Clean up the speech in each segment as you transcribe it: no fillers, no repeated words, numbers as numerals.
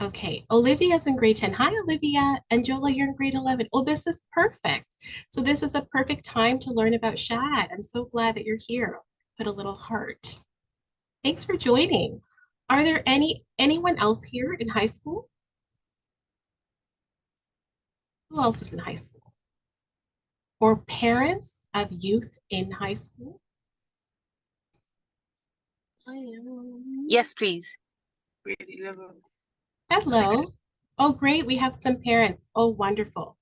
Okay, Olivia's in grade 10. Hi, Olivia. And Jola, you're in grade 11. Oh, this is perfect. So this is a perfect time to learn about Shad. I'm so glad that you're here. Put a little heart. Thanks for joining. Are there anyone else here in high school? Who else is in high school? Or parents of youth in high school? Yes, please. Hello. Oh, great. We have some parents. Oh, wonderful.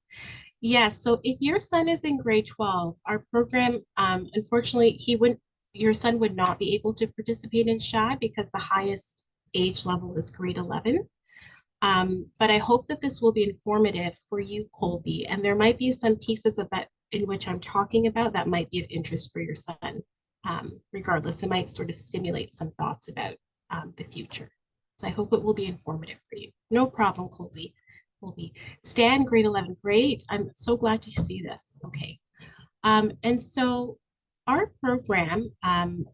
Yes, so if your son is in grade 12, our program, unfortunately, your son would not be able to participate in SHAD because the highest age level is grade 11. But I hope that this will be informative for you, Colby, and there might be some pieces of that in which I'm talking about that might be of interest for your son. Regardless, it might sort of stimulate some thoughts about the future. So I hope it will be informative for you. No problem, Colby. Colby. Stan, grade 11. Great. I'm so glad to see this. Okay. And so our program,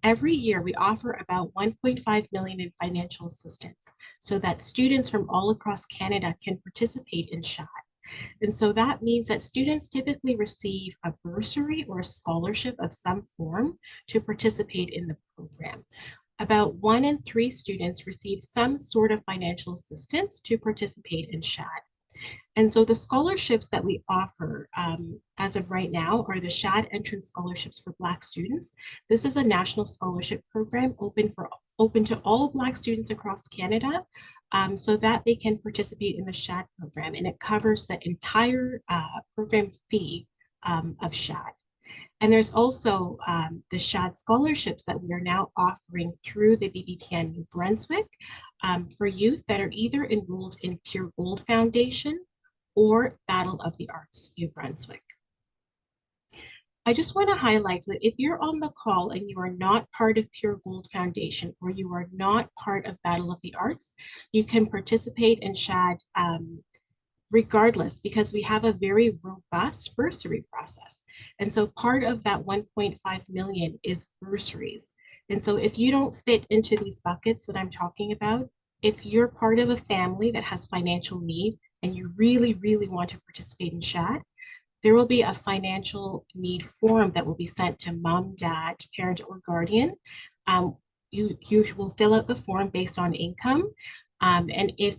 every year we offer about 1.5 million in financial assistance so that students from all across Canada can participate in SHAD. And so that means that students typically receive a bursary or a scholarship of some form to participate in the program. About 1 in 3 students receive some sort of financial assistance to participate in SHAD. And so the scholarships that we offer as of right now are the SHAD Entrance Scholarships for Black students. This is a national scholarship program open to all Black students across Canada so that they can participate in the SHAD program. And it covers the entire program fee of SHAD. And there's also the SHAD scholarships that we are now offering through the BBPN New Brunswick for youth that are either enrolled in Pure Gold Foundation or Battle of the Arts New Brunswick. I just want to highlight that if you're on the call and you are not part of Pure Gold Foundation or you are not part of Battle of the Arts, you can participate in SHAD regardless, because we have a very robust bursary process. And so part of that 1.5 million is bursaries. And so if you don't fit into these buckets that I'm talking about, if you're part of a family that has financial need and you really, really want to participate in SHAD, there will be a financial need form that will be sent to mom, dad, parent, or guardian. You will fill out the form based on income. And if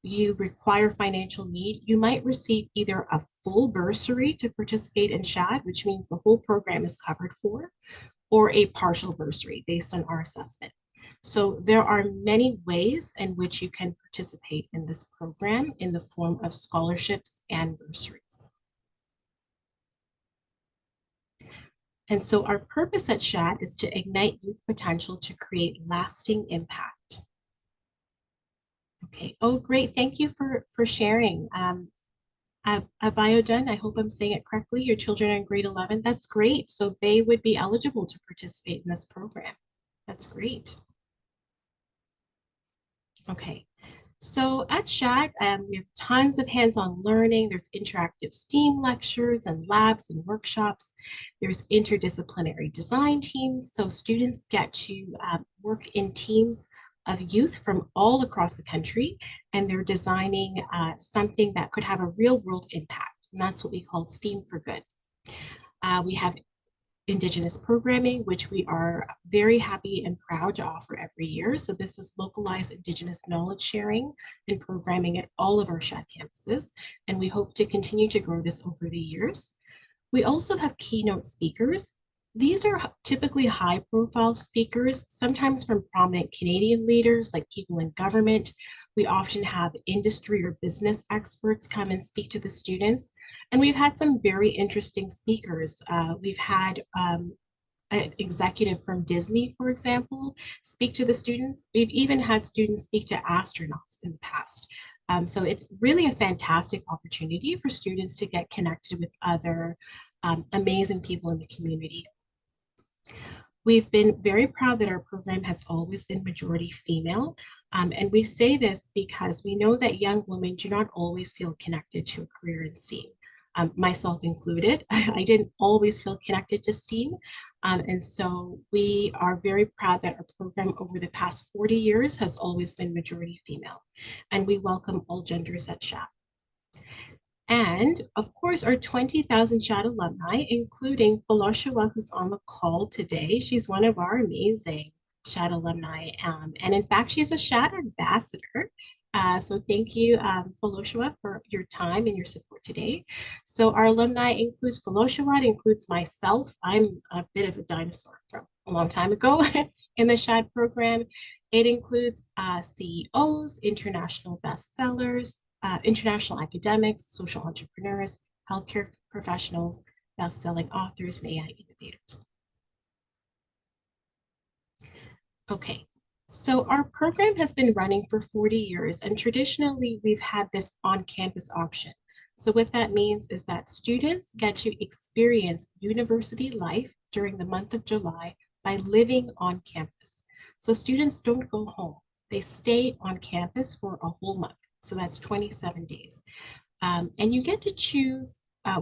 you require financial need, you might receive either a full bursary to participate in SHAD, which means the whole program is covered for, or a partial bursary based on our assessment. So there are many ways in which you can participate in this program in the form of scholarships and bursaries. And so our purpose at SHAD is to ignite youth potential to create lasting impact. Okay. Oh, great. Thank you for sharing. Abayodun, I hope I'm saying it correctly. Your children are in grade 11. That's great. So they would be eligible to participate in this program. That's great. Okay. So at SHAD, we have tons of hands-on learning. There's interactive STEAM lectures and labs and workshops. There's interdisciplinary design teams. So students get to work in teams of youth from all across the country, and they're designing something that could have a real world impact. And that's what we call STEAM for Good. We have Indigenous programming, which we are very happy and proud to offer every year. So this is localized Indigenous knowledge sharing and programming at all of our SHAD campuses, and we hope to continue to grow this over the years. We also have keynote speakers. These are typically high profile speakers, sometimes from prominent Canadian leaders like people in government. We often have industry or business experts come and speak to the students. And we've had some very interesting speakers. We've had an executive from Disney, for example, speak to the students. We've even had students speak to astronauts in the past. So it's really a fantastic opportunity for students to get connected with other amazing people in the community. We've been very proud that our program has always been majority female. And we say this because we know that young women do not always feel connected to a career in STEAM. myself included. I didn't always feel connected to STEAM. And so we are very proud that our program over the past 40 years has always been majority female. And we welcome all genders at SHAD. And of course, our 20,000 SHAD alumni, including Foloshawa, who's on the call today. She's one of our amazing SHAD alumni. And in fact, she's a SHAD ambassador. So thank you, Foloshawa, for your time and your support today. So our alumni includes Foloshawa, it includes myself. I'm a bit of a dinosaur from a long time ago in the SHAD program. It includes CEOs, international bestsellers, international academics, social entrepreneurs, healthcare professionals, best-selling authors, and AI innovators. Okay, so our program has been running for 40 years, and traditionally we've had this on-campus option. So what that means is that students get to experience university life during the month of July by living on campus. So students don't go home. They stay on campus for a whole month. So that's 27 days. And you get to choose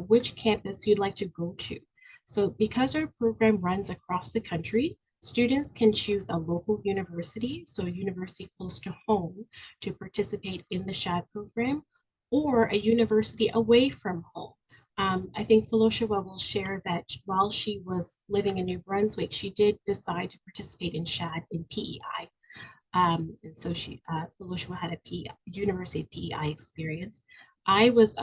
which campus you'd like to go to. So because our program runs across the country, students can choose a local university, so a university close to home, to participate in the SHAD program, or a university away from home. I think Foloshawa will share that while she was living in New Brunswick, she did decide to participate in SHAD in PEI. And so Foloshawa had a University of PEI experience. I was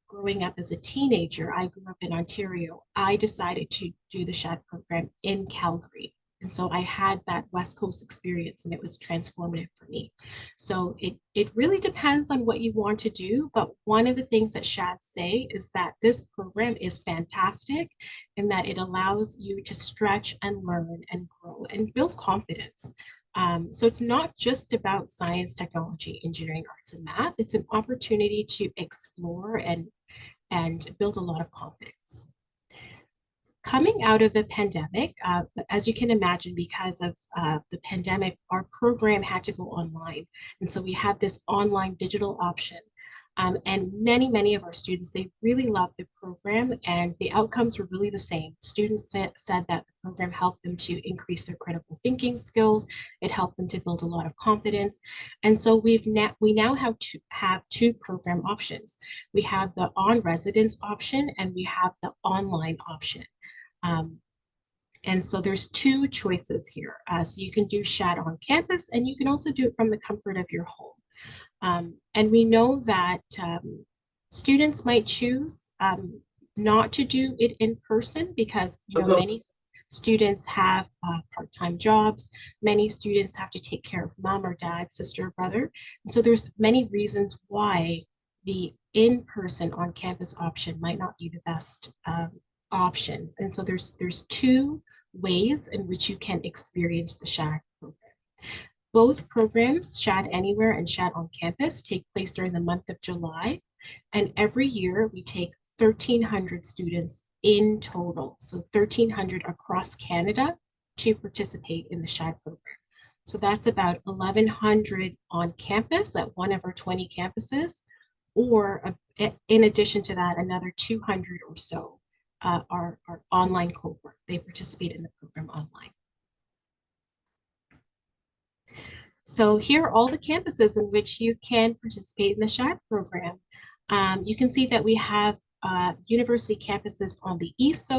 growing up as a teenager. I grew up in Ontario. I decided to do the SHAD program in Calgary. And so I had that West Coast experience, and it was transformative for me. So it really depends on what you want to do. But one of the things that SHAD say is that this program is fantastic in that it allows you to stretch and learn and grow and build confidence. So it's not just about science, technology, engineering, arts, and math. It's an opportunity to explore and build a lot of confidence. Coming out of the pandemic, as you can imagine, because of the pandemic, our program had to go online. And so we have this online digital option. And many of our students, they really loved the program, and the outcomes were really the same. Students said that the program helped them to increase their critical thinking skills. It helped them to build a lot of confidence. And so we now have two program options. We have the on-residence option, and we have the online option. And so there's two choices here. So you can do SHAD on campus, and you can also do it from the comfort of your home. And we know that students might choose not to do it in person because many students have part-time jobs. Many students have to take care of mom or dad, sister or brother. And so there's many reasons why the in-person on-campus option might not be the best option. And so there's two ways in which you can experience the SHAD program. Both programs, SHAD Anywhere and SHAD on Campus, take place during the month of July. And every year we take 1,300 students in total, so 1,300 across Canada to participate in the SHAD program. So that's about 1,100 on campus at one of our 20 campuses, or in addition to that, another 200 or so are online cohort. They participate in the program online. So here are all the campuses in which you can participate in the SHAD program. You can see that we have university campuses on the East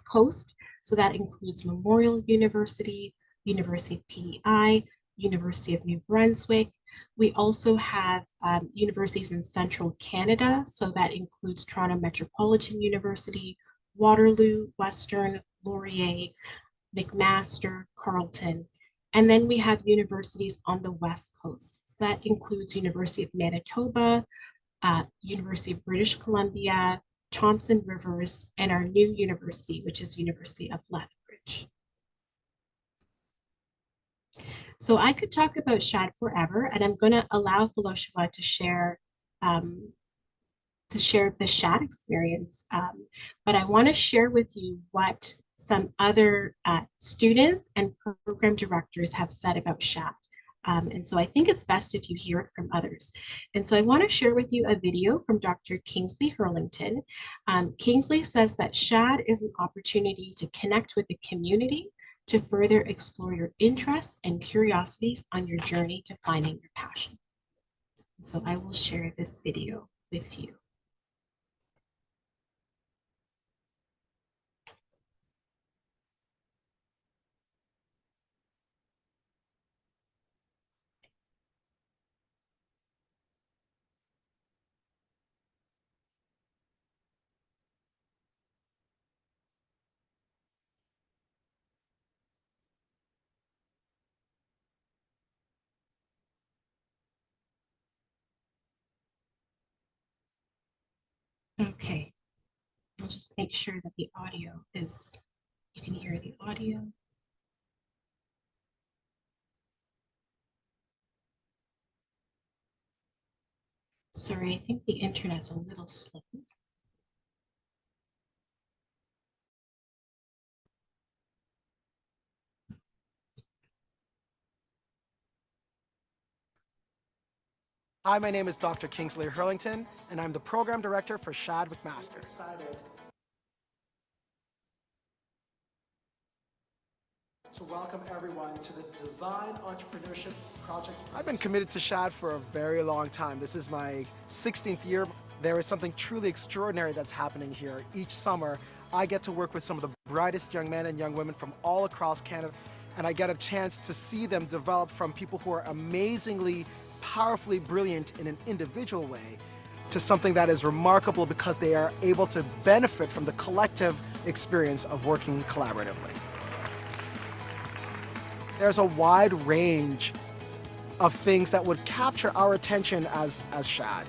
Coast. So that includes Memorial University, University of PEI, University of New Brunswick. We also have universities in Central Canada. So that includes Toronto Metropolitan University, Waterloo, Western, Laurier, McMaster, Carleton. And then we have universities on the West Coast. So that includes University of Manitoba, University of British Columbia, Thompson Rivers, and our new university, which is University of Lethbridge. So I could talk about SHAD forever, and I'm going to allow Foloshawa to share the SHAD experience. But I want to share with you what some other students and program directors have said about SHAD. And so I think it's best if you hear it from others. And so I want to share with you a video from Dr. Kingsley Hurlington. Kingsley says that SHAD is an opportunity to connect with the community to further explore your interests and curiosities on your journey to finding your passion. So I will share this video with you. Okay, I'll just make sure that the audio is, you can hear the audio. Sorry, I think the internet's a little slow. Hi, my name is Dr. Kingsley Hurlington, and I'm the Program Director for Shad McMaster. Excited to welcome everyone to the Design Entrepreneurship Project. I've been committed to Shad for a very long time. This is my 16th year. There is something truly extraordinary that's happening here. Each summer, I get to work with some of the brightest young men and young women from all across Canada, and I get a chance to see them develop from people who are amazingly powerfully brilliant in an individual way to something that is remarkable because they are able to benefit from the collective experience of working collaboratively. There's a wide range of things that would capture our attention as Shad.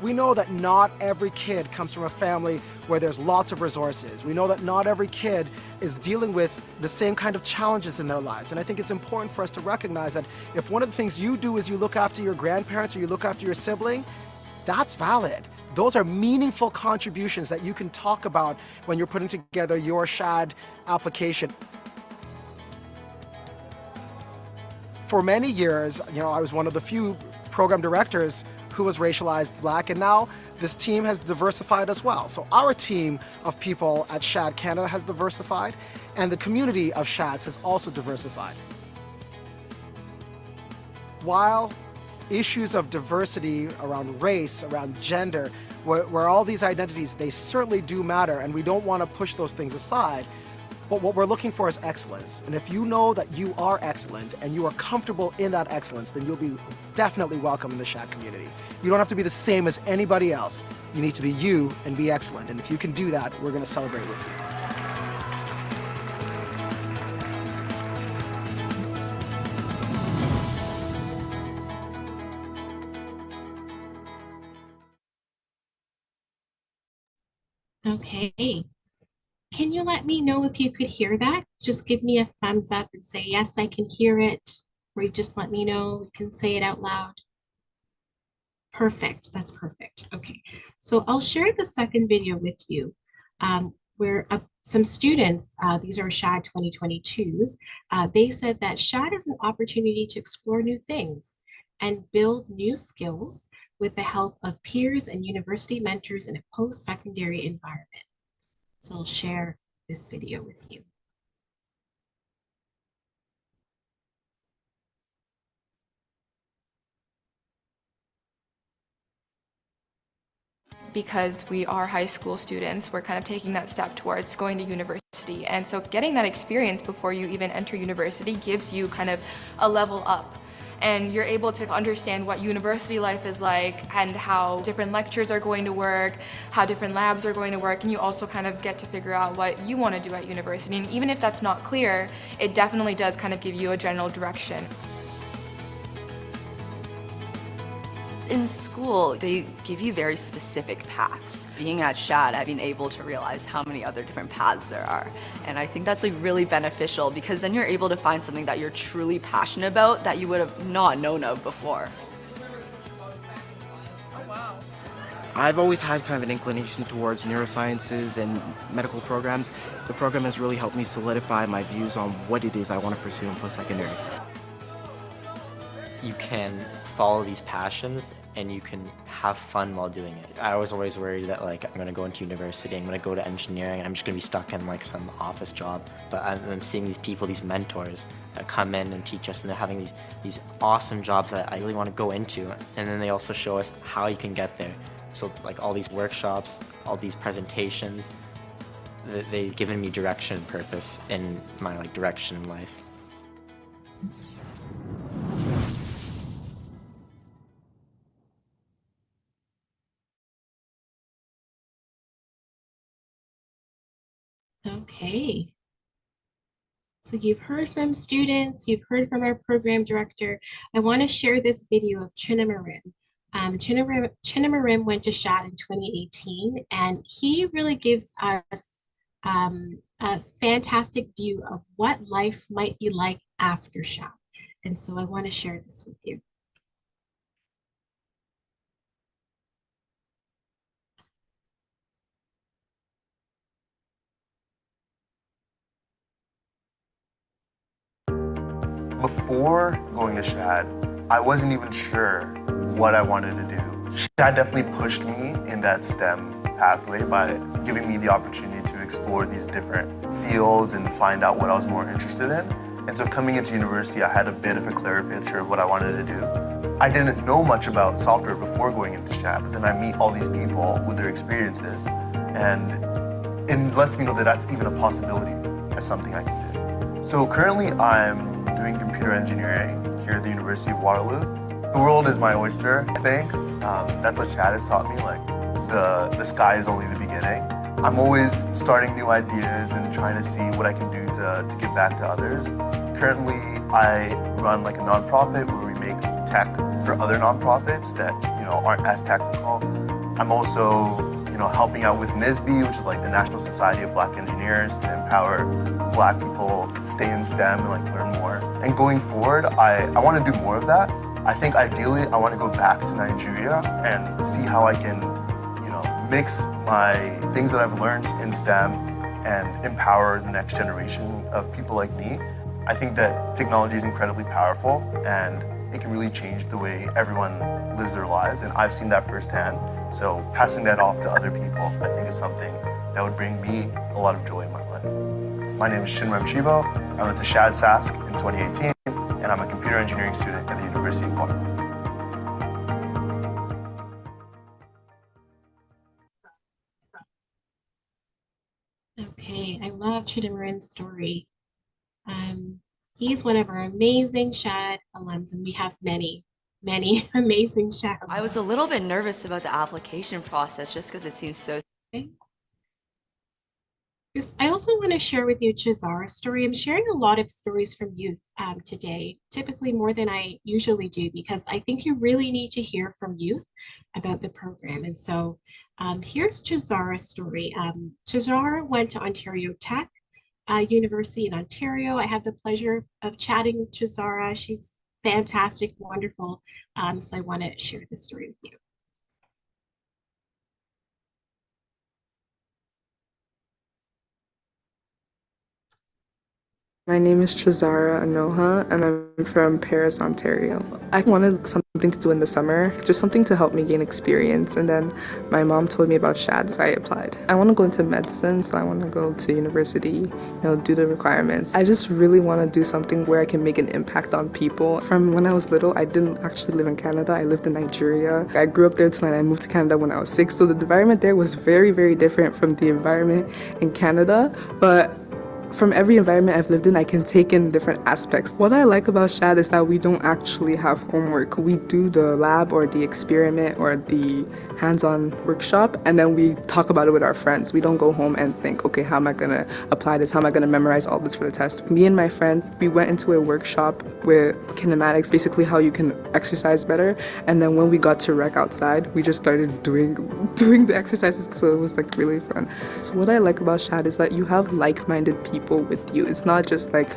We know that not every kid comes from a family where there's lots of resources. We know that not every kid is dealing with the same kind of challenges in their lives. And I think it's important for us to recognize that if one of the things you do is you look after your grandparents or you look after your sibling, that's valid. Those are meaningful contributions that you can talk about when you're putting together your Shad application. For many years, I was one of the few program directors who was racialized Black, and now this team has diversified as well. So our team of people at Shad Canada has diversified, and the community of Shads has also diversified. While issues of diversity around race, around gender, where all these identities, they certainly do matter, and we don't want to push those things aside, but what we're looking for is excellence. And if you know that you are excellent and you are comfortable in that excellence, then you'll be definitely welcome in the Shad community. You don't have to be the same as anybody else. You need to be you and be excellent. And if you can do that, we're going to celebrate with you. Okay. Can you let me know if you could hear that? Just give me a thumbs up and say, yes, I can hear it. Or you just let me know, you can say it out loud. Perfect, that's perfect. Okay, so I'll share the second video with you where some students, these are Shad 2022s, they said that Shad is an opportunity to explore new things and build new skills with the help of peers and university mentors in a post-secondary environment. So I'll share this video with you. Because we are high school students, we're kind of taking that step towards going to university. And so getting that experience before you even enter university gives you kind of a level up. And you're able to understand what university life is like and how different lectures are going to work, how different labs are going to work, and you also kind of get to figure out what you want to do at university. And even if that's not clear, it definitely does kind of give you a general direction. In school, they give you very specific paths. Being at Shad, I've been able to realize how many other different paths there are. And I think that's really beneficial because then you're able to find something that you're truly passionate about that you would have not known of before. I've always had kind of an inclination towards neurosciences and medical programs. The program has really helped me solidify my views on what it is I want to pursue in post-secondary. you can follow these passions and you can have fun while doing it. I was always worried that like I'm gonna go into university, I'm gonna go to engineering, and I'm just gonna be stuck in like some office job. But I'm seeing these people, these mentors that come in and teach us, and they're having these awesome jobs that I really want to go into. And then they also show us how you can get there. So like all these workshops, all these presentations, they've given me direction and purpose in my like direction in life. Okay. So you've heard from students, you've heard from our program director. I want to share this video of Chinamarim. Chinamarim went to Shad in 2018, and he really gives us a fantastic view of what life might be like after Shad. And so I want to share this with you. Before going to Shad, I wasn't even sure what I wanted to do. Shad definitely pushed me in that STEM pathway by giving me the opportunity to explore these different fields and find out what I was more interested in. And so coming into university, I had a bit of a clearer picture of what I wanted to do. I didn't know much about software before going into Shad, but then I meet all these people with their experiences, and it lets me know that that's even a possibility as something I can do. So currently I'm doing computer engineering here at the University of Waterloo. The world is my oyster, I think. That's what Shad has taught me, like the sky is only the beginning. I'm always starting new ideas and trying to see what I can do to give back to others. Currently, I run like a nonprofit where we make tech for other nonprofits that aren't as technical. I'm also helping out with NISB, which is like the National Society of Black Engineers, to empower Black people stay in STEM and like learn more. And going forward, I want to do more of that. I think ideally I want to go back to Nigeria and see how I can mix my things that I've learned in STEM and empower the next generation of people like me. I think that technology is incredibly powerful and it can really change the way everyone lives their lives, and I've seen that firsthand. So passing that off to other people, I think is something that would bring me a lot of joy in my life. My name is Shinram Chibo. I went to Shad Sask in 2018, and I'm a computer engineering student at the University of Waterloo. Okay, I love Chidamarin's story. He's one of our amazing Shad alums, and we have many, many amazing Shad alums. I was a little bit nervous about the application process just because it seems so... Okay. I also want to share with you Chizara's story. I'm sharing a lot of stories from youth today, typically more than I usually do, because I think you really need to hear from youth about the program. And so here's Chizara's story. Chizara went to Ontario Tech University in Ontario. I had the pleasure of chatting with Chizara. She's fantastic, wonderful. So I want to share this story with you. My name is Chizara Anoha, and I'm from Paris, Ontario. I wanted something to do in the summer, just something to help me gain experience, and then my mom told me about Shad, so I applied. I want to go into medicine, so I want to go to university, do the requirements. I just really want to do something where I can make an impact on people. From when I was little, I didn't actually live in Canada. I lived in Nigeria. I grew up there till I moved to Canada when I was 6, so the environment there was very, very different from the environment in Canada, but from every environment I've lived in, I can take in different aspects. What I like about Shad is that we don't actually have homework. We do the lab or the experiment or the hands-on workshop, and then we talk about it with our friends. We don't go home and think, okay, how am I gonna apply this? How am I gonna memorize all this for the test? Me and my friend, we went into a workshop with kinematics, basically how you can exercise better. And then when we got to rec outside, we just started doing the exercises, so it was like really fun. So what I like about Shad is that you have like-minded people with you. It's not just like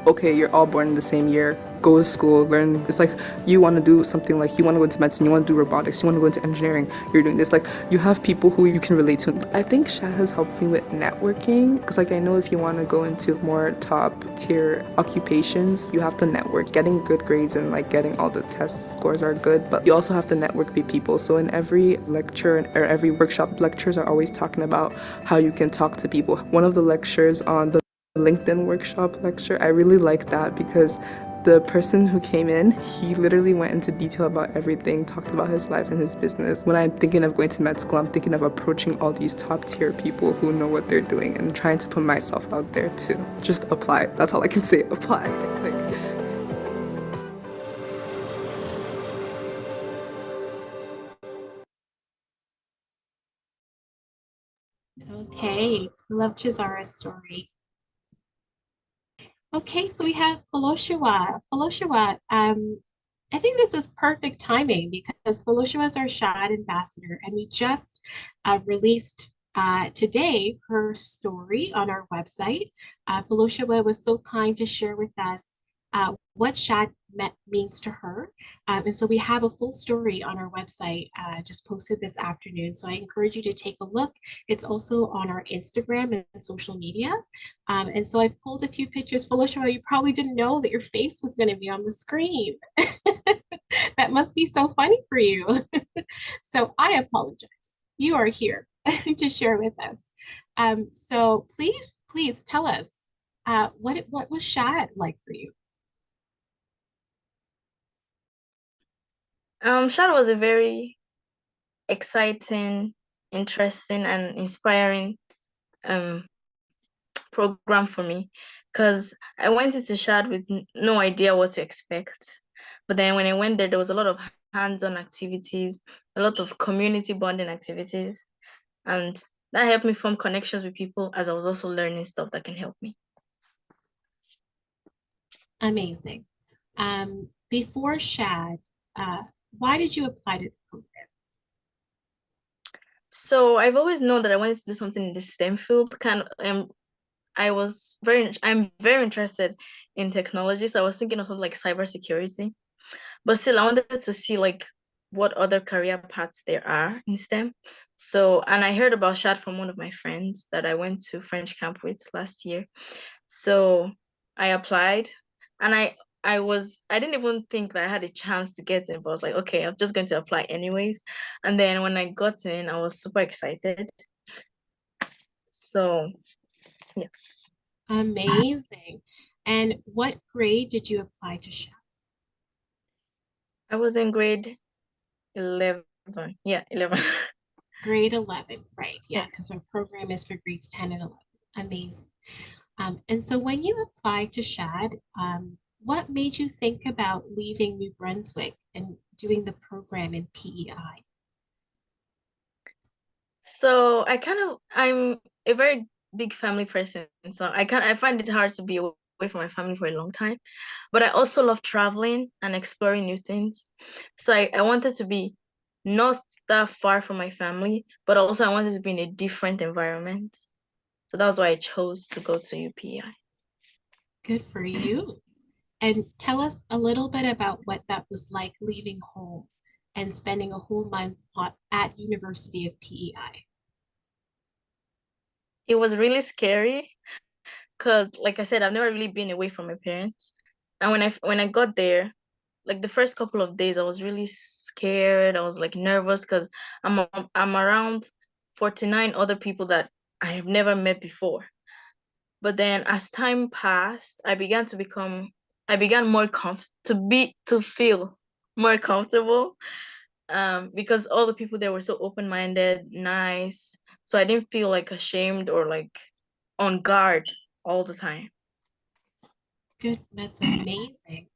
okay, you're all born in the same year, go to school, learn. It's like you want to do something, like you want to go into medicine, you want to do robotics, you want to go into engineering, you're doing this. Like you have people who you can relate to. I think Shad has helped me with networking because like I know if you want to go into more top tier occupations, you have to network. Getting good grades and like getting all the test scores are good, but you also have to network with people. So in every lecture or every workshop, lectures are always talking about how you can talk to people. One of the lectures on the LinkedIn workshop lecture, I really liked that because the person who came in, he literally went into detail about everything, talked about his life and his business. When I'm thinking of going to med school, I'm thinking of approaching all these top tier people who know what they're doing and trying to put myself out there too. Just apply. That's all I can say. Apply. Like, Okay, love Chizara's story. Okay, so we have Foloshiwa. Foloshiwa, I think this is perfect timing because Foloshiwa is our Shad ambassador, and we just released today her story on our website. Foloshiwa was so kind to share with us what means to her. And so we have a full story on our website just posted this afternoon. So I encourage you to take a look. It's also on our Instagram and social media. And so I've pulled a few pictures. Felicia, you probably didn't know that your face was going to be on the screen. That must be so funny for you. So I apologize. You are here to share with us. So please tell us what was Shad like for you? Shad was a very exciting, interesting, and inspiring um program for me because I went into Shad with no idea what to expect. But then when I went there, there was a lot of hands-on activities, a lot of community bonding activities, and that helped me form connections with people as I was also learning stuff that can help me. Amazing. Before Shad, why did you apply to the program? So I've always known that I wanted to do something in the STEM field. I'm very interested in technology, so I was thinking of something like cybersecurity. But still, I wanted to see like what other career paths there are in STEM. So, and I heard about Shad from one of my friends that I went to French camp with last year. So I applied, and I didn't even think that I had a chance to get in, but I was like, okay, I'm just going to apply anyways. And then when I got in, I was super excited. So yeah. Amazing. And what grade did you apply to Shad? I was in grade 11. Yeah, 11. Grade 11, right? Yeah, Yeah. because our program is for grades 10 and 11. Amazing. And so when you applied to Shad, what made you think about leaving New Brunswick and doing the program in PEI? So I'm a very big family person. So I find it hard to be away from my family for a long time. But I also love traveling and exploring new things. So I wanted to be not that far from my family, but also I wanted to be in a different environment. So that's why I chose to go to UPI. Good for you. And tell us a little bit about what that was like leaving home and spending a whole month at University of PEI. It was really scary because, like I said, I've never really been away from my parents. And when I got there, like the first couple of days, I was really scared. I was like nervous because I'm around 49 other people that I have never met before. But then as time passed, I began more to feel more comfortable. Because all the people there were so open-minded, nice. So I didn't feel like ashamed or like on guard all the time. Good, that's amazing.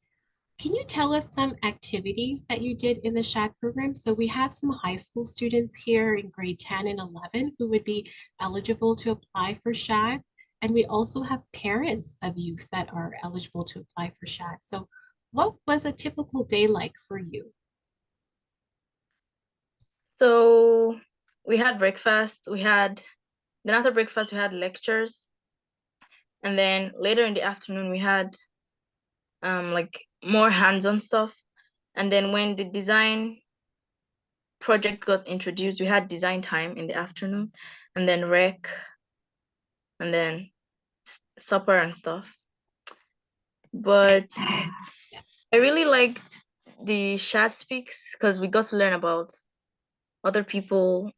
Can you tell us some activities that you did in the SHAD program? So we have some high school students here in grade 10 and 11 who would be eligible to apply for SHAD. And we also have parents of youth that are eligible to apply for SHAD. So what was a typical day like for you? So we had breakfast, then after breakfast we had lectures, and then later in the afternoon we had like more hands-on stuff. And then when the design project got introduced, we had design time in the afternoon, and then rec, and then supper and stuff. But I really liked the Shad Speaks because we got to learn about other people,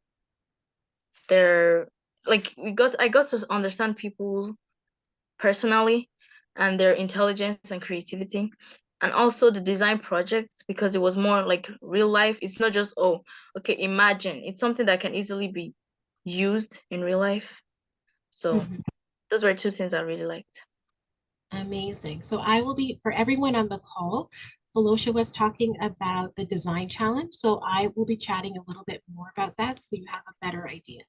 their I got to understand people personally and their intelligence and creativity. And also the design project because it was more like real life. It's not just, oh, okay, imagine. It's something that can easily be used in real life. So those were two things I really liked. Amazing. So I will be, for everyone on the call, Felicia was talking about the design challenge. So I will be chatting a little bit more about that so you have a better idea.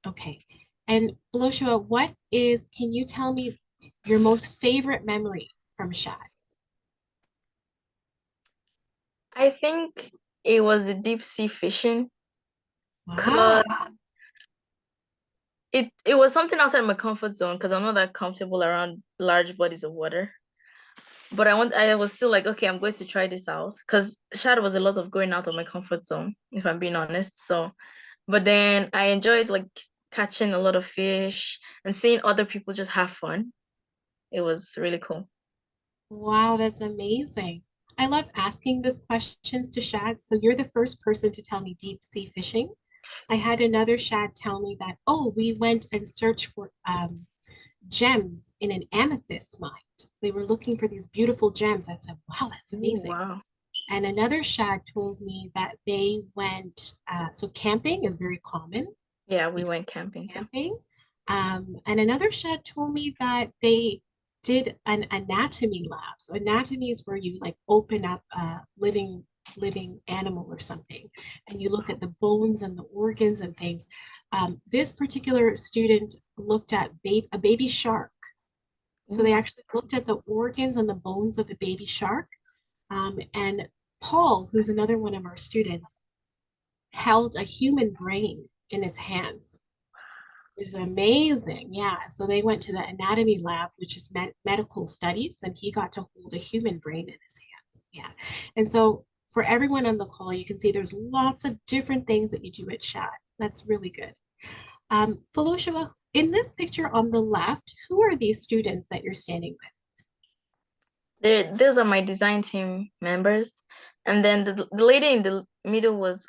Okay. And Felicia, can you tell me your most favorite memory from Shad? I think it was the deep sea fishing Wow. because it was something outside my comfort zone because I'm not that comfortable around large bodies of water. But I was still like, okay, I'm going to try this out because Shad was a lot of going out of my comfort zone, if I'm being honest. So, but then I enjoyed like catching a lot of fish and seeing other people just have fun. It was really cool. Wow, that's amazing. I love asking these questions to Shad. So you're the first person to tell me deep sea fishing. I had another Shad tell me that, oh, we went and searched for gems in an amethyst mine. So they were looking for these beautiful gems. I said, wow, that's Ooh, amazing. wow. And another Shad told me that they went, so camping is very common. Yeah, we went camping too. Camping. And another Shad told me that they did an anatomy lab. So anatomy is where you like open up a living animal or something, and you look at the bones and the organs and things. This particular student looked at a baby shark. So they actually looked at the organs and the bones of the baby shark. And Paul, who's another one of our students, held a human brain in his hands. It was amazing. Yeah. So they went to the anatomy lab, which is medical studies, and he got to hold a human brain in his hands. Yeah. And so for everyone on the call, you can see there's lots of different things that you do at Shad. That's really good. Felicia, in this picture on the left, who are these students that you're standing with? Those are my design team members. And then the lady in the middle was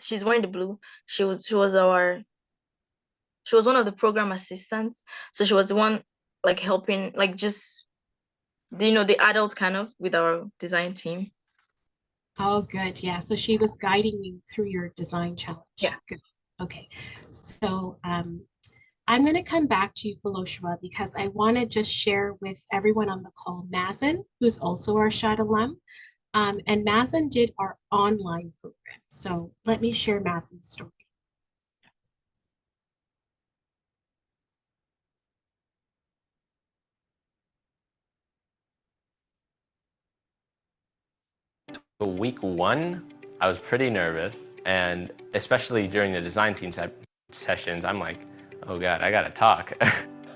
she's wearing the blue. She was one of the program assistants. So she was the one like helping, like just the adults kind of with our design team. Oh, good. Yeah. So she was guiding you through your design challenge. Yeah. Good. Okay. So I'm going to come back to you, Felicia, because I want to just share with everyone on the call Mazen, who's also our Shad alum. And Mazen did our online program. So let me share Mazen's story. Week one, I was pretty nervous, and especially during the design team sessions, I'm like, oh God, I gotta talk.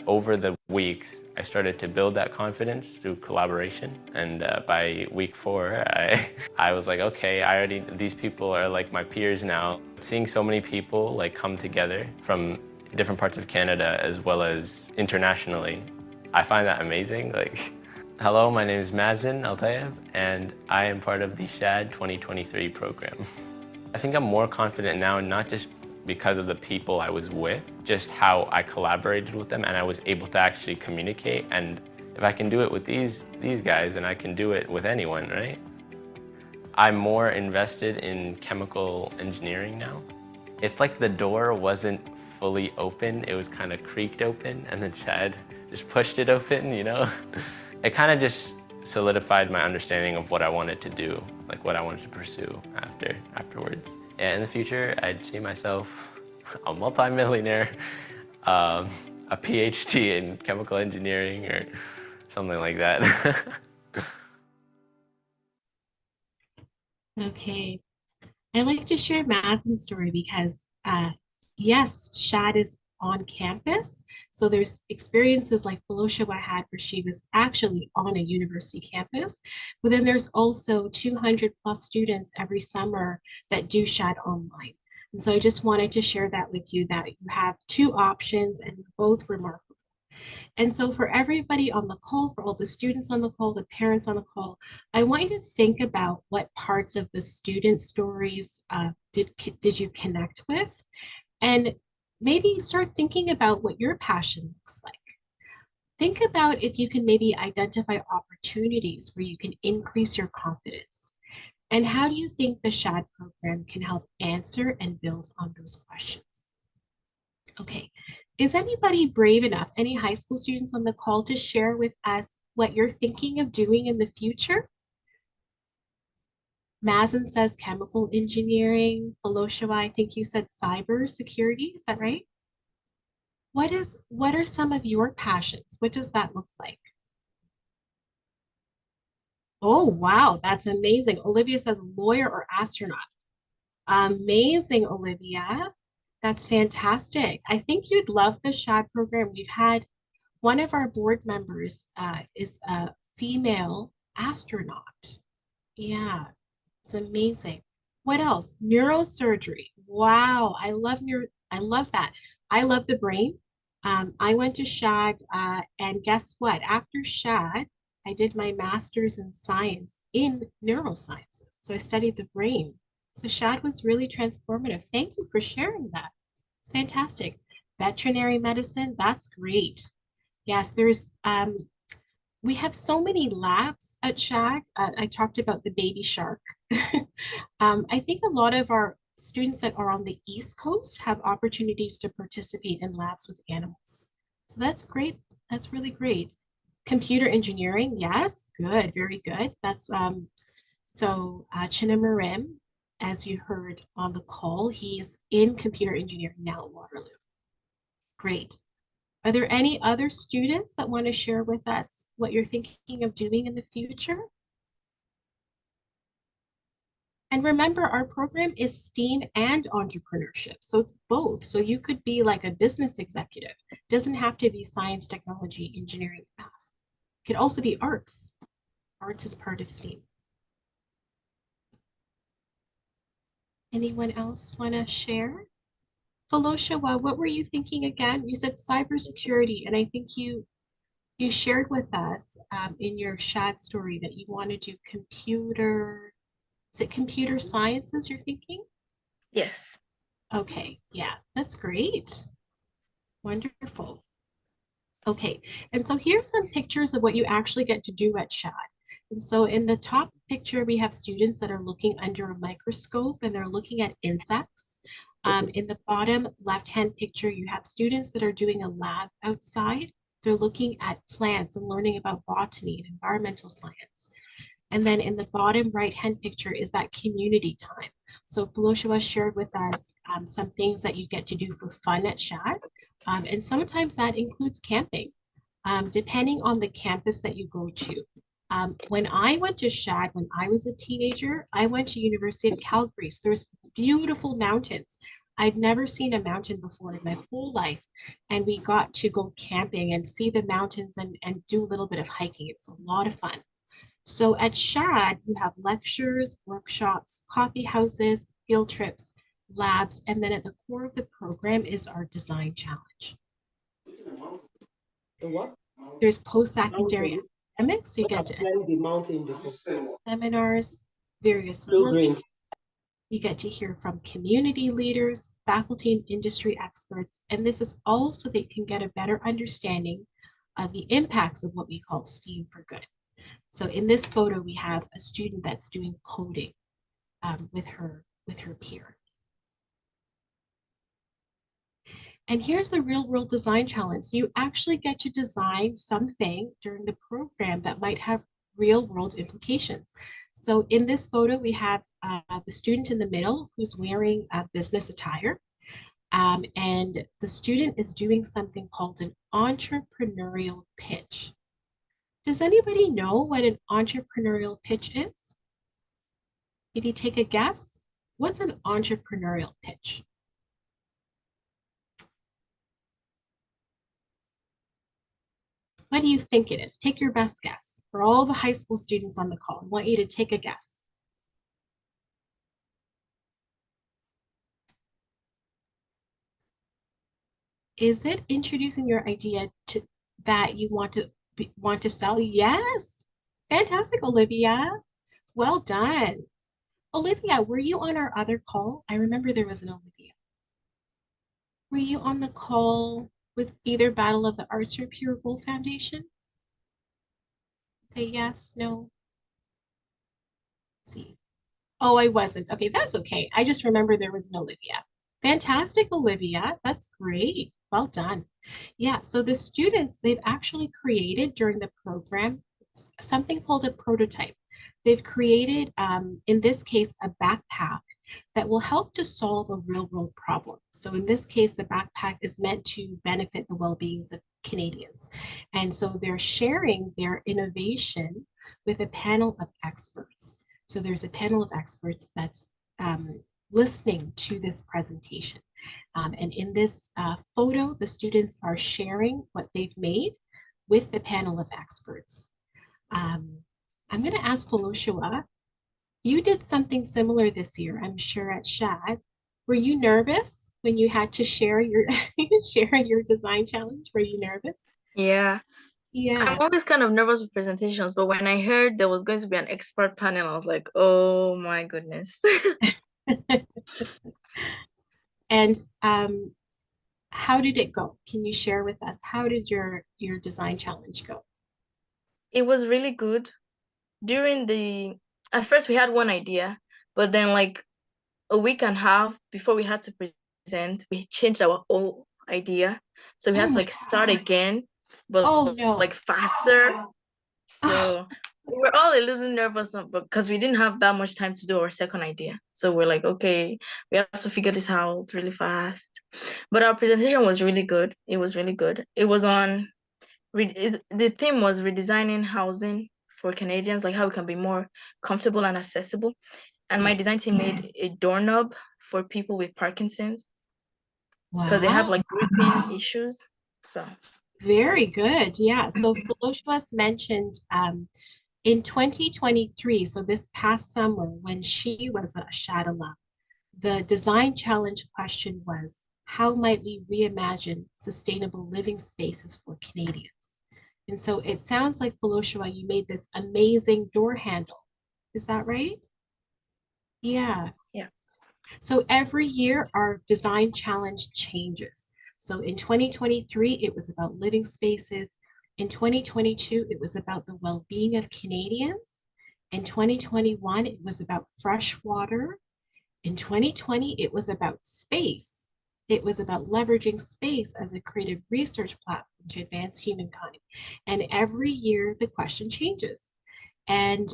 Over the weeks, I started to build that confidence through collaboration, and by week 4, I was like, okay, these people are like my peers now. Seeing so many people like come together from different parts of Canada as well as internationally, I find that amazing. Hello, my name is Mazen Altayev, and I am part of the Shad 2023 program. I think I'm more confident now, not just because of the people I was with, just how I collaborated with them and I was able to actually communicate. And if I can do it with these guys, then I can do it with anyone, right? I'm more invested in chemical engineering now. It's like the door wasn't fully open, it was kind of creaked open, and then Shad just pushed it open, It kind of just solidified my understanding of what I wanted to do, like what I wanted to pursue afterwards. Yeah, in the future, I'd see myself a multi-millionaire, a PhD in chemical engineering or something like that. Okay. I like to share Mazen's story because, yes, Shad is on campus. So there's experiences like Voloshawa had where she was actually on a university campus, but then there's also 200 plus students every summer that do Shad online. And so I just wanted to share that with you, that you have two options and both remarkable. And so for everybody on the call, for all the students on the call, the parents on the call, I want you to think about what parts of the student stories did you connect with? And maybe start thinking about what your passion looks like. Think about if you can maybe identify opportunities where you can increase your confidence. And how do you think the SHAD program can help answer and build on those questions? Okay, is anybody brave enough, any high school students on the call, to share with us what you're thinking of doing in the future? Mazen says chemical engineering. Voloshawa, I think you said cyber security. Is that right? What are some of your passions? What does that look like? Oh, wow, that's amazing. Olivia says lawyer or astronaut. Amazing, Olivia. That's fantastic. I think you'd love the SHAD program. We've had one of our board members is a female astronaut. Yeah, it's amazing. What else? Neurosurgery. Wow, I love that. I love the brain. I went to SHAD, and guess what? After SHAD, I did my master's in science in neurosciences. So I studied the brain. So SHAD was really transformative. Thank you for sharing that. It's fantastic. Veterinary medicine, that's great. Yes, we have so many labs at SHAD. I talked about the baby shark. I think a lot of our students that are on the East Coast have opportunities to participate in labs with animals. So that's great. That's really great. Computer engineering, yes, good, very good. That's Chinamarim, as you heard on the call, he's in computer engineering now at Waterloo. Great. Are there any other students that want to share with us what you're thinking of doing in the future? And remember, our program is STEAM and entrepreneurship. So it's both. So you could be like a business executive. It doesn't have to be science, technology, engineering, math. It could also be arts. Arts is part of STEAM. Anyone else want to share? Voloshawa, what were you thinking again? You said cybersecurity, and I think you shared with us in your SHAD story that you want to do is it computer sciences you're thinking? Yes. Okay, yeah, that's great. Wonderful. Okay, and so here's some pictures of what you actually get to do at SHAD. And so in the top picture, we have students that are looking under a microscope and they're looking at insects. In the bottom left-hand picture, you have students that are doing a lab outside. They're looking at plants and learning about botany and environmental science. And then in the bottom right-hand picture is that community time. So Voloshawa shared with us some things that you get to do for fun at SHAD. And sometimes that includes camping, depending on the campus that you go to. When I went to SHAD when I was a teenager, I went to University of Calgary. So there's beautiful mountains. I'd never seen a mountain before in my whole life. And we got to go camping and see the mountains and do a little bit of hiking. It's a lot of fun. So at SHAD, you have lectures, workshops, coffee houses, field trips, labs, and then at the core of the program is our design challenge. There's post-secondary academics, so you get to seminars, various workshops. You get to hear from community leaders, faculty and industry experts, and this is all so they can get a better understanding of the impacts of what we call STEAM for good. So in this photo, we have a student that's doing coding with her peer. And here's the real world design challenge. So you actually get to design something during the program that might have real world implications. So in this photo, we have the student in the middle who's wearing a business attire. And the student is doing something called an entrepreneurial pitch. Does anybody know what an entrepreneurial pitch is? Maybe take a guess. What's an entrepreneurial pitch? What do you think it is? Take your best guess. For all the high school students on the call, I want you to take a guess. Is it introducing your idea to that you want to sell? Yes. Fantastic, Olivia. Well done. Olivia, were you on our other call? I remember there was an Olivia. Were you on the call with either Battle of the Arts or Pure Gold Foundation? Say yes, no. Let's see. Oh, I wasn't. Okay, that's okay. I just remember there was an Olivia. Fantastic, Olivia. That's great. Well done. Yeah, so the students, they've actually created during the program something called a prototype. They've created, in this case, a backpack that will help to solve a real world problem. So in this case, the backpack is meant to benefit the well-beings of Canadians. And so they're sharing their innovation with a panel of experts. So there's a panel of experts that's listening to this presentation. And in this photo, the students are sharing what they've made with the panel of experts. I'm going to ask Foloshua, you did something similar this year, I'm sure, at Shad. Were you nervous when you had to share your share your design challenge? Were you nervous? Yeah. Yeah. I'm always kind of nervous with presentations, but when I heard there was going to be an expert panel, I was like, oh my goodness. And how did it go? Can you share with us? How did your design challenge go? It was really good. At first we had one idea, but then like a week and a half before we had to present, we changed our whole idea. So we Oh had to my like start God. again, but Oh no. like faster. So we were all a little nervous because we didn't have that much time to do our second idea. So we're like, okay, we have to figure this out really fast. But our presentation was really good. It was really good. It was on, the theme was redesigning housing for Canadians, like how it can be more comfortable and accessible. And my design team made a doorknob for people with Parkinson's because they have Wow. like gripping issues. So Very good. Yeah. So Felicia's mentioned in 2023, so this past summer when she was a Shad alum, the design challenge question was, how might we reimagine sustainable living spaces for Canadians? And so it sounds like, Felicia, you made this amazing door handle. Is that right? Yeah. yeah. So every year our design challenge changes. So in 2023, it was about living spaces. In 2022, it was about the well-being of Canadians. In 2021, it was about fresh water. In 2020, it was about space. It was about leveraging space as a creative research platform to advance humankind. And every year, the question changes. And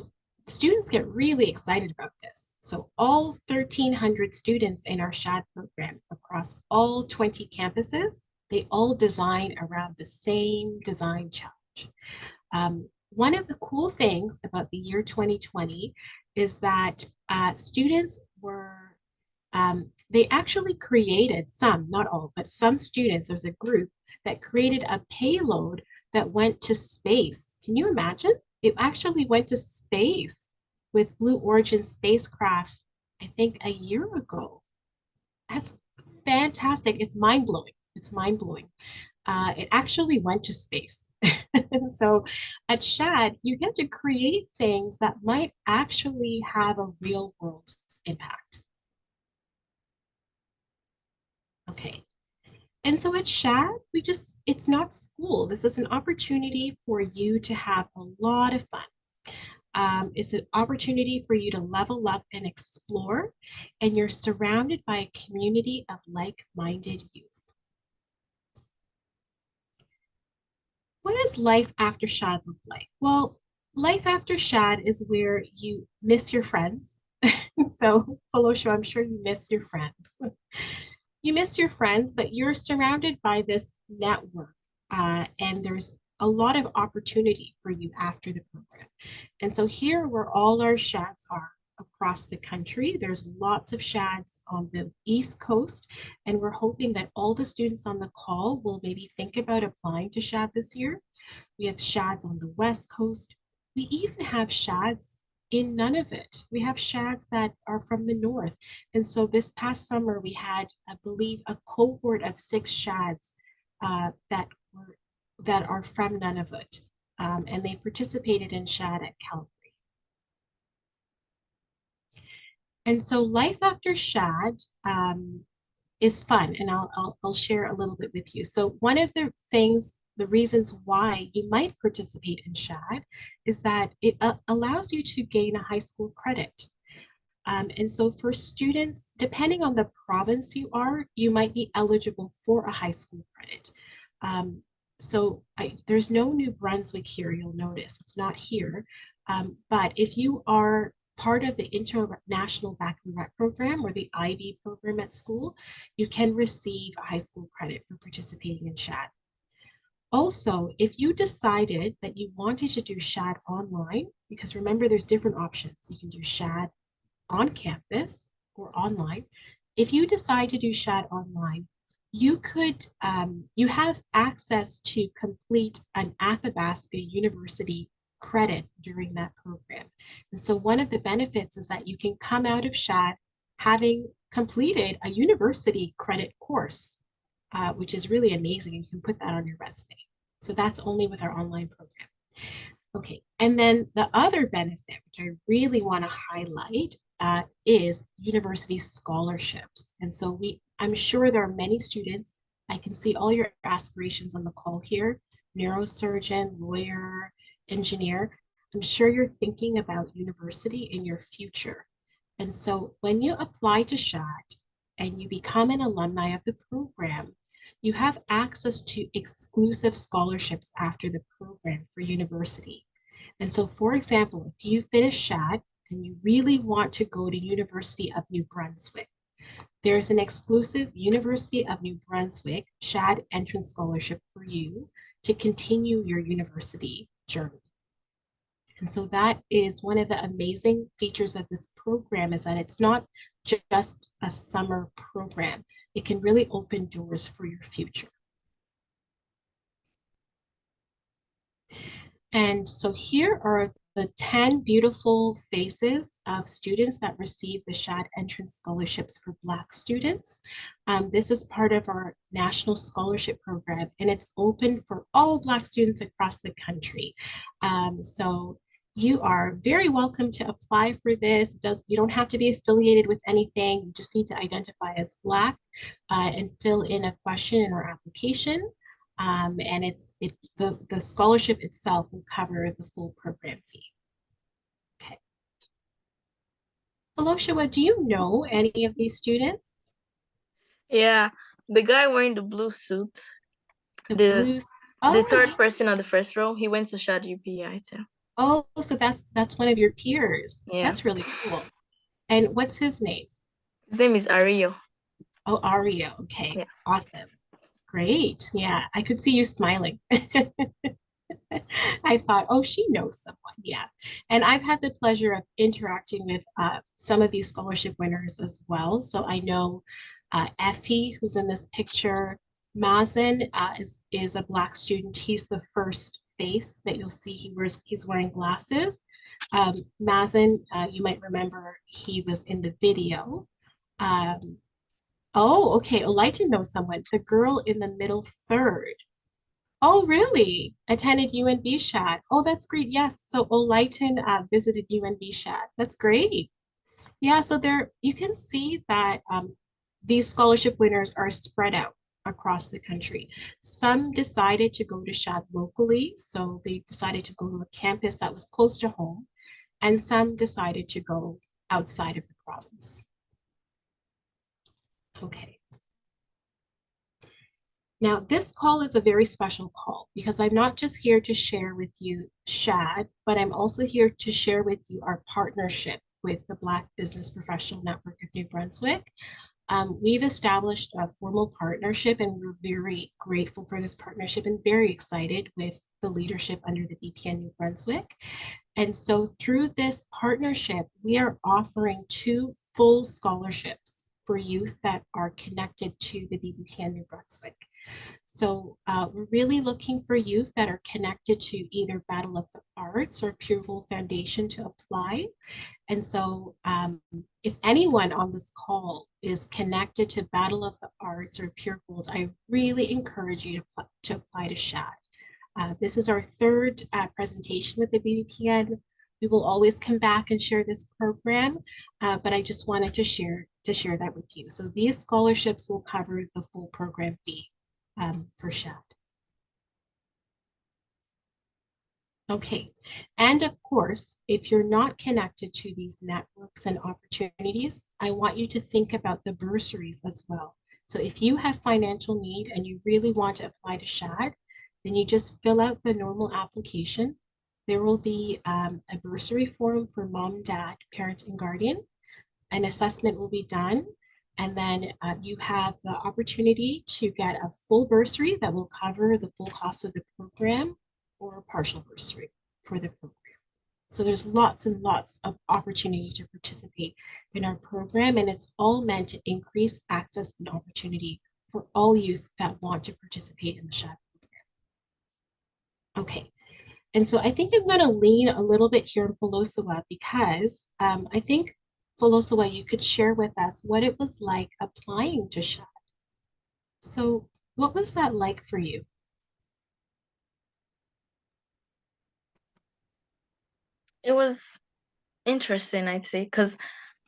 students get really excited about this. So all 1,300 students in our SHAD program across all 20 campuses, they all design around the same design challenge. One of the cool things about the year 2020 is that students were, they actually created some, not all, but some students, there's a group that created a payload that went to space. Can you imagine? It actually went to space with Blue Origin spacecraft, I think a year ago. That's fantastic. It's mind blowing. It's mind blowing. It actually went to space. And so at Shad, you get to create things that might actually have a real world impact. Okay. And so at Shad, it's not school. This is an opportunity for you to have a lot of fun. It's an opportunity for you to level up and explore, and you're surrounded by a community of like-minded youth. What does life after Shad look like? Well, life after Shad is where you miss your friends. So, Felicia, I'm sure you miss your friends. You miss your friends, but you're surrounded by this network, and there's a lot of opportunity for you after the program. And so here where all our SHADs are across the country, there's lots of SHADs on the East Coast, and we're hoping that all the students on the call will maybe think about applying to SHAD this year. We have shads on the West Coast. We even have shads in Nunavut. We have shads that are from the North. And so this past summer, we had, I believe, a cohort of 6 shads that are from Nunavut. And they participated in Shad at Calgary. And so life after Shad is fun, and I'll share a little bit with you. So one of the things, the reasons why you might participate in Shad is that it allows you to gain a high school credit. And so for students, depending on the province you are, you might be eligible for a high school credit. There's no New Brunswick here, you'll notice, it's not here. But if you are part of the International Baccalaureate program or the IB program at school, you can receive a high school credit for participating in Shad. Also, if you decided that you wanted to do Shad online, because remember there's different options, you can do Shad on campus or online. If you decide to do Shad online, you have access to complete an Athabasca University credit during that program. And so one of the benefits is that you can come out of Shad having completed a university credit course, which is really amazing. And you can put that on your resume. So that's only with our online program. Okay, and then the other benefit, which I really want to highlight, is university scholarships. And so I'm sure there are many students, I can see all your aspirations on the call here, neurosurgeon, lawyer, engineer. I'm sure you're thinking about university in your future. And so when you apply to Shad and you become an alumni of the program, you have access to exclusive scholarships after the program for university. And so, for example, if you finish Shad and you really want to go to University of New Brunswick, there's an exclusive University of New Brunswick Shad entrance scholarship for you to continue your university journey. And so that is one of the amazing features of this program, is that it's not just a summer program. It can really open doors for your future. And so here are the 10 beautiful faces of students that receive the Shad entrance scholarships for Black students. This is part of our national scholarship program, and it's open for all Black students across the country. So you are very welcome to apply for this. You don't have to be affiliated with anything. You just need to identify as Black and fill in a question in our application. And the scholarship itself will cover the full program fee. Okay. Aloshua, do you know any of these students? Yeah, the guy wearing the blue suit, the third person on the first row, he went to Shad UPI too. Oh, so that's one of your peers. Yeah. That's really cool. And what's his name? His name is Ario. Oh, Ario. Okay, yeah. Awesome. Great. Yeah, I could see you smiling. I thought, oh, she knows someone. Yeah. And I've had the pleasure of interacting with some of these scholarship winners as well. So I know Effie, who's in this picture. Mazen is a Black student. He's the first face that you'll see. He's wearing glasses. Mazen, you might remember, he was in the video. Oh, okay. Olyton knows someone. The girl in the middle third. Oh, really? Attended UNB Shad. Oh, that's great. Yes. So Olyton visited UNB Shad. That's great. Yeah. So you can see that these scholarship winners are spread out across the country. Some decided to go to Shad locally. So they decided to go to a campus that was close to home. And some decided to go outside of the province. Okay. Now, this call is a very special call because I'm not just here to share with you Shad, but I'm also here to share with you our partnership with the Black Business Professional Network of New Brunswick. We've established a formal partnership, and we're very grateful for this partnership and very excited with the leadership under the BPN New Brunswick. And so through this partnership, we are offering 2 full scholarships for youth that are connected to the BBPN New Brunswick. So we're really looking for youth that are connected to either Battle of the Arts or Pure Gold Foundation to apply. And so if anyone on this call is connected to Battle of the Arts or Pure Gold, I really encourage you to apply to SHAD. This is our third presentation with the BBPN. We will always come back and share this program, but I just wanted to share that with you. So these scholarships will cover the full program fee for SHAD. Okay, and of course, if you're not connected to these networks and opportunities, I want you to think about the bursaries as well. So if you have financial need and you really want to apply to SHAD, then you just fill out the normal application. There will be a bursary form for mom, dad, parent, and guardian. An assessment will be done, and then you have the opportunity to get a full bursary that will cover the full cost of the program, or a partial bursary for the program. So there's lots and lots of opportunity to participate in our program, and it's all meant to increase access and opportunity for all youth that want to participate in the SHAD program. Okay, and so I think I'm going to lean a little bit here in Foloswa because I think, Foloswa, you could share with us what it was like applying to SHAD. So what was that like for you? It was interesting, I'd say, because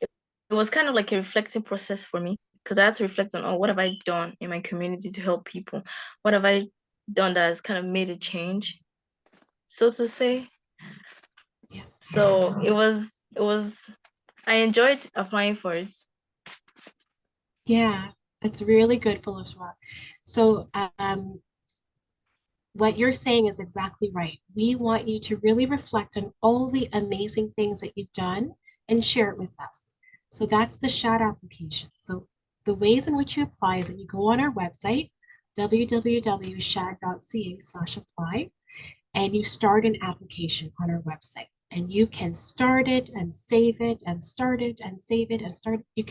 it was kind of like a reflective process for me, because I had to reflect on, oh, what have I done in my community to help people? What have I done that has kind of made a change, so to say? Yeah. So it was, I enjoyed applying for it. Yeah, it's really good, Foloswa. So what you're saying is exactly right. We want you to really reflect on all the amazing things that you've done and share it with us. So that's the SHAD application. So the ways in which you apply is that you go on our website, www.shad.ca/apply, and you start an application on our website. And you can start it and save it and start it and save it and start. You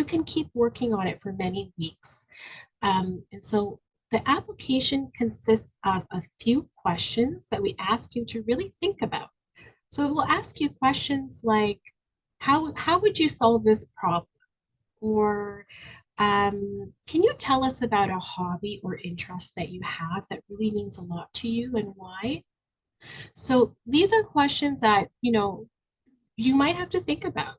can keep working on it for many weeks. And so the application consists of a few questions that we ask you to really think about. So it will ask you questions like, how would you solve this problem? Or can you tell us about a hobby or interest that you have that really means a lot to you and why? So these are questions that, you might have to think about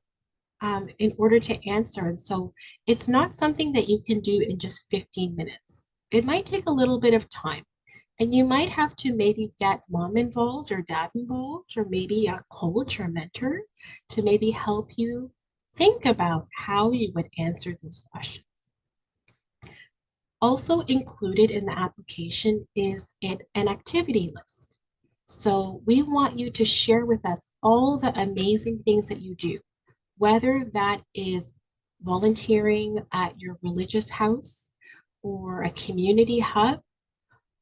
in order to answer. And so it's not something that you can do in just 15 minutes. It might take a little bit of time. And you might have to maybe get mom involved or dad involved, or maybe a coach or mentor to maybe help you think about how you would answer those questions. Also included in the application is an activity list. So we want you to share with us all the amazing things that you do, whether that is volunteering at your religious house or a community hub,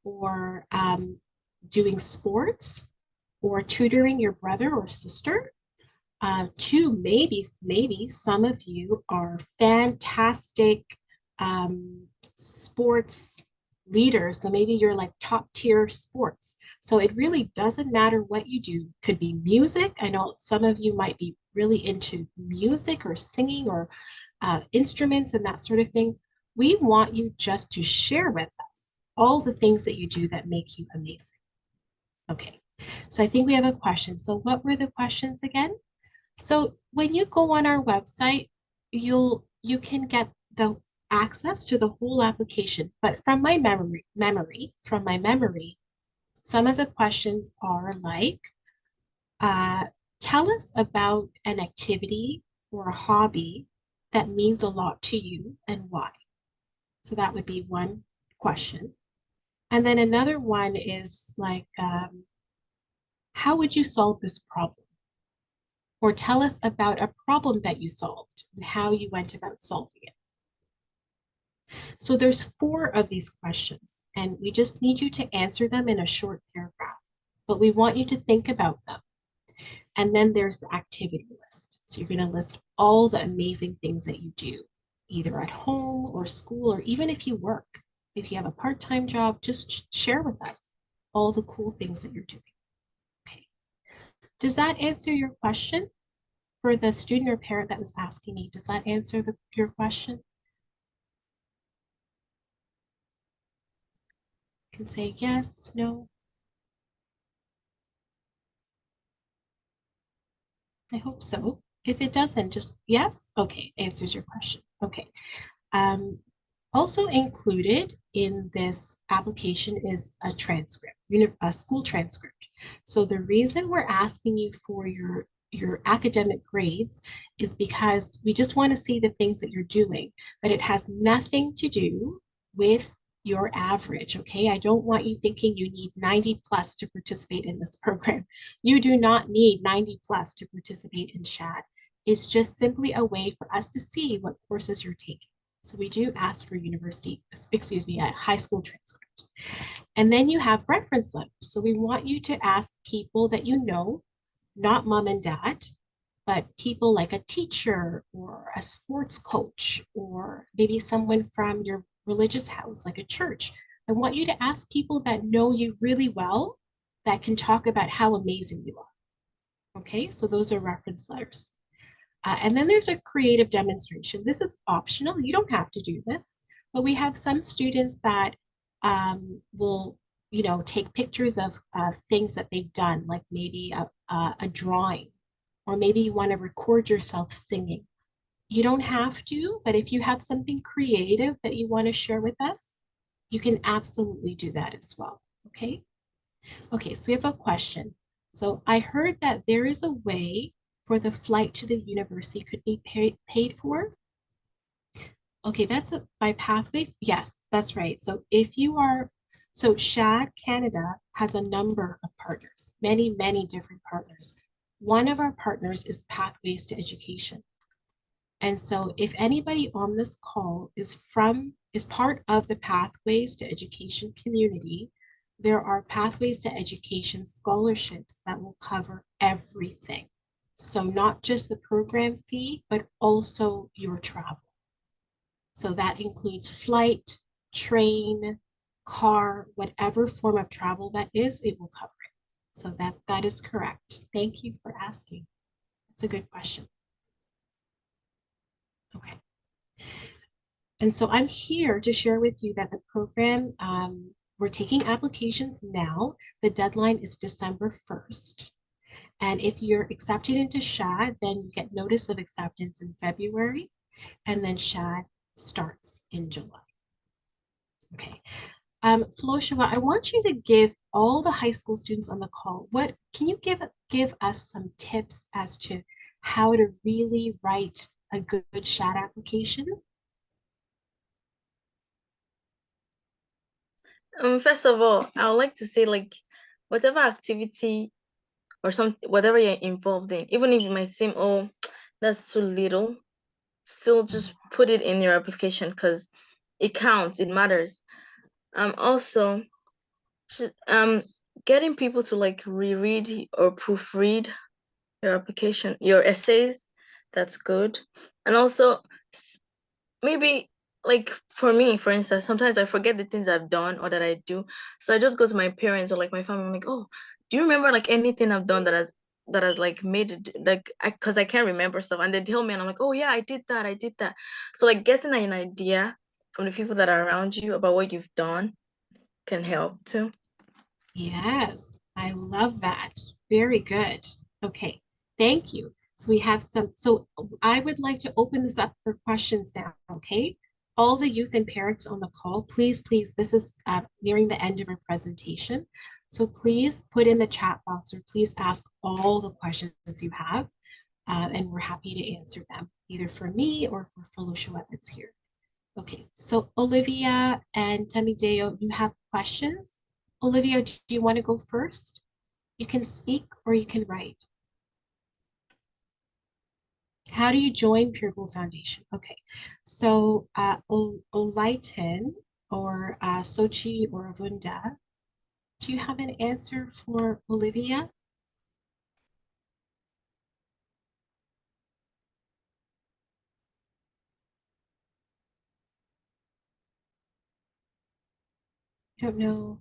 or doing sports, or tutoring your brother or sister. To maybe some of you are fantastic sports leaders. So maybe you're like top tier sports. So it really doesn't matter what you do. Could be music. I know some of you might be really into music or singing or instruments and that sort of thing. We want you just to share with us all the things that you do that make you amazing. Okay, so I think we have a question. So what were the questions again? So when you go on our website, you can get the access to the whole application. But from my memory, some of the questions are like, tell us about an activity or a hobby that means a lot to you and why. So that would be one question. And then another one is like, how would you solve this problem? Or tell us about a problem that you solved and how you went about solving it. So there's 4 of these questions, and we just need you to answer them in a short paragraph, but we want you to think about them. And then there's the activity list. So you're going to list all the amazing things that you do, either at home or school, or even if you work. If you have a part-time job, just share with us all the cool things that you're doing. Okay. Does that answer your question? For the student or parent that was asking me, does that answer your question? You can say yes, no. I hope so. If it doesn't, just yes. Okay, answers your question. Okay. Um, Also included in this application is a transcript, a school transcript. So the reason we're asking you for your academic grades is because we just want to see the things that you're doing, but it has nothing to do with your average, okay? I don't want you thinking you need 90 plus to participate in this program. You do not need 90 plus to participate in SHAD. It's just simply a way for us to see what courses you're taking. So we do ask for a high school transcript. And then you have reference letters. So we want you to ask people that you know, not mom and dad, but people like a teacher or a sports coach, or maybe someone from your religious house, like a church. I want you to ask people that know you really well that can talk about how amazing you are. Okay, so those are reference letters. And then there's a creative demonstration. This is optional. You don't have to do this, but we have some students that will, take pictures of things that they've done, like maybe a drawing, or maybe you want to record yourself singing. You don't have to, but if you have something creative that you want to share with us, you can absolutely do that as well. Okay. Okay, so we have a question. So I heard that there is a way for the flight to the university could be paid for. Okay, by pathways. Yes, that's right. So Shad Canada has a number of partners, many, many different partners. One of our partners is Pathways to Education. And so if anybody on this call is part of the Pathways to Education community, there are Pathways to Education scholarships that will cover everything. So not just the program fee, but also your travel. So that includes flight, train, car, whatever form of travel that is, it will cover it. So that is correct. Thank you for asking. That's a good question. Okay. And so I'm here to share with you that the program, we're taking applications now. The deadline is December 1st. And if you're accepted into SHAD, then you get notice of acceptance in February, and then SHAD starts in July. Okay. Floshua, I want you to give all the high school students on the call, can you give us some tips as to how to really write a good SHAD application? First of all, I would like to say, like, whatever activity or whatever you're involved in, even if you might seem, oh, that's too little, still just put it in your application because it counts, it matters. Also, getting people to like reread or proofread your application, your essays, that's good. And also maybe, like, for me, for instance, sometimes I forget the things I've done or that I do. So I just go to my parents or like my family. I'm like, oh, do you remember like anything I've done that has like made it, like, because I can't remember stuff, and they tell me and I'm like, oh yeah, I did that. So like getting an idea from the people that are around you about what you've done can help too. Yes, I love that. Very good. Okay, thank you. So I would like to open this up for questions now, okay? All the youth and parents on the call, please, this is nearing the end of our presentation. So please put in the chat box, or please ask all the questions you have, and we're happy to answer them, either for me or for Felicia that's here. Okay, so Olivia and Tamideo, you have questions? Olivia, do you want to go first? You can speak or you can write. How do you join Pure Gold Foundation? Okay, so Olaitin or Sochi or Avunda, do you have an answer for Olivia? don't know.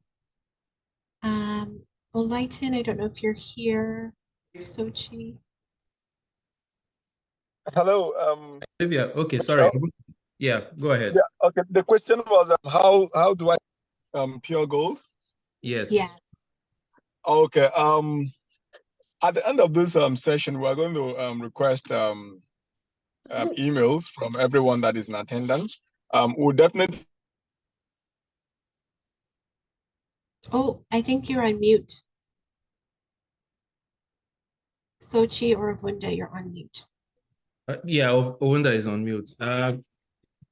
Olayton, I don't know if you're here. Sochi. Hello. Olivia, okay, sorry. So, Yeah, go ahead. yeah, okay. The question was how do I pure gold? Yes. Yes. Okay. At the end of this session, we're going to request emails from everyone that is in attendance. We'll definitely. Oh, I think you're on mute. Sochi or Wunda, you're on mute. Yeah, Owunda is on mute.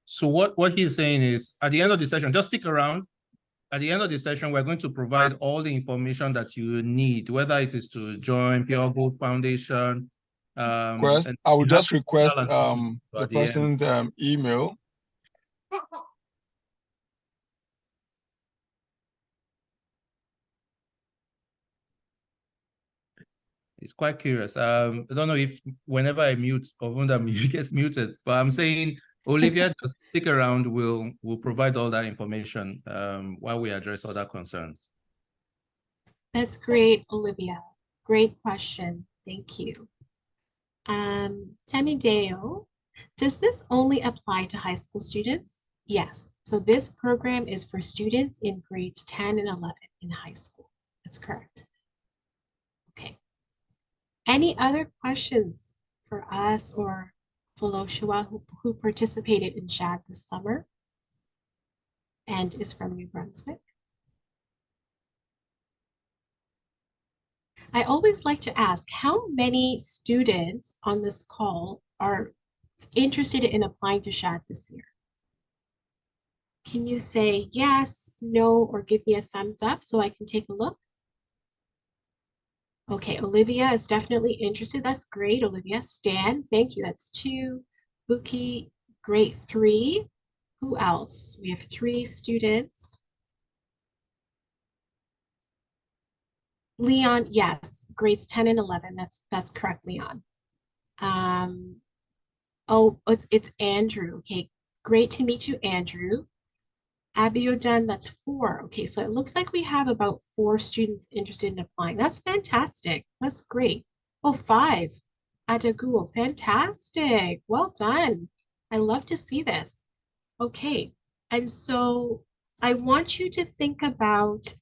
So what he's saying is, at the end of the session, just stick around. At the end of the session, we're going to provide all the information that you need, whether it is to join Pure Gold Foundation. And I will you have just request the the person's email. It's quite curious. I don't know if whenever I mute, Ovunda gets muted, but I'm saying, Olivia, just stick around. We'll provide all that information while we address other concerns. That's great, Olivia. Great question. Thank you. Temideo, does this only apply to high school students? Yes. So this program is for students in grades 10 and 11 in high school. That's correct. Okay. Any other questions for us or Foloshua who participated in Shad this summer and is from New Brunswick? I always like to ask how many students on this call are interested in applying to Shad this year? Can you say yes, no, or give me a thumbs up so I can take a look? Okay, Olivia is definitely interested. That's great, Olivia. Stan, thank you. That's 2. Buki, great. 3. Who else? We have 3 students. Leon, yes, grades 10 and 11. That's correct, Leon. Oh, it's Andrew. Okay, great to meet you, Andrew. Abiodun, that's 4. Okay, so it looks like we have about 4 students interested in applying. That's fantastic. That's great. Oh, 5. Adaguo, fantastic. Well done. I love to see this. Okay, and so I want you to think about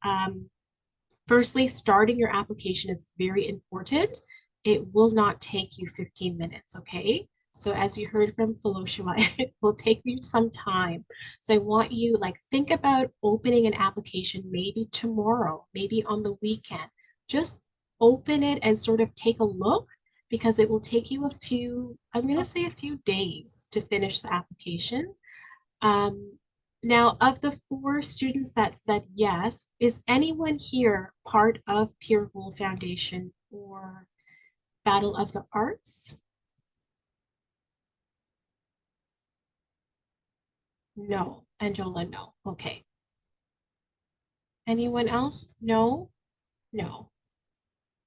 firstly, starting your application is very important. It will not take you 15 minutes, okay? So as you heard from Philoshua, it will take you some time. So I want you think about opening an application maybe tomorrow, maybe on the weekend. Just open it and sort of take a look because it will take you I'm going to say a few days to finish the application. Now, of the 4 students that said yes, is anyone here part of Pure Gold Foundation or Battle of the Arts? No. Angela, no. Okay. Anyone else? No? No.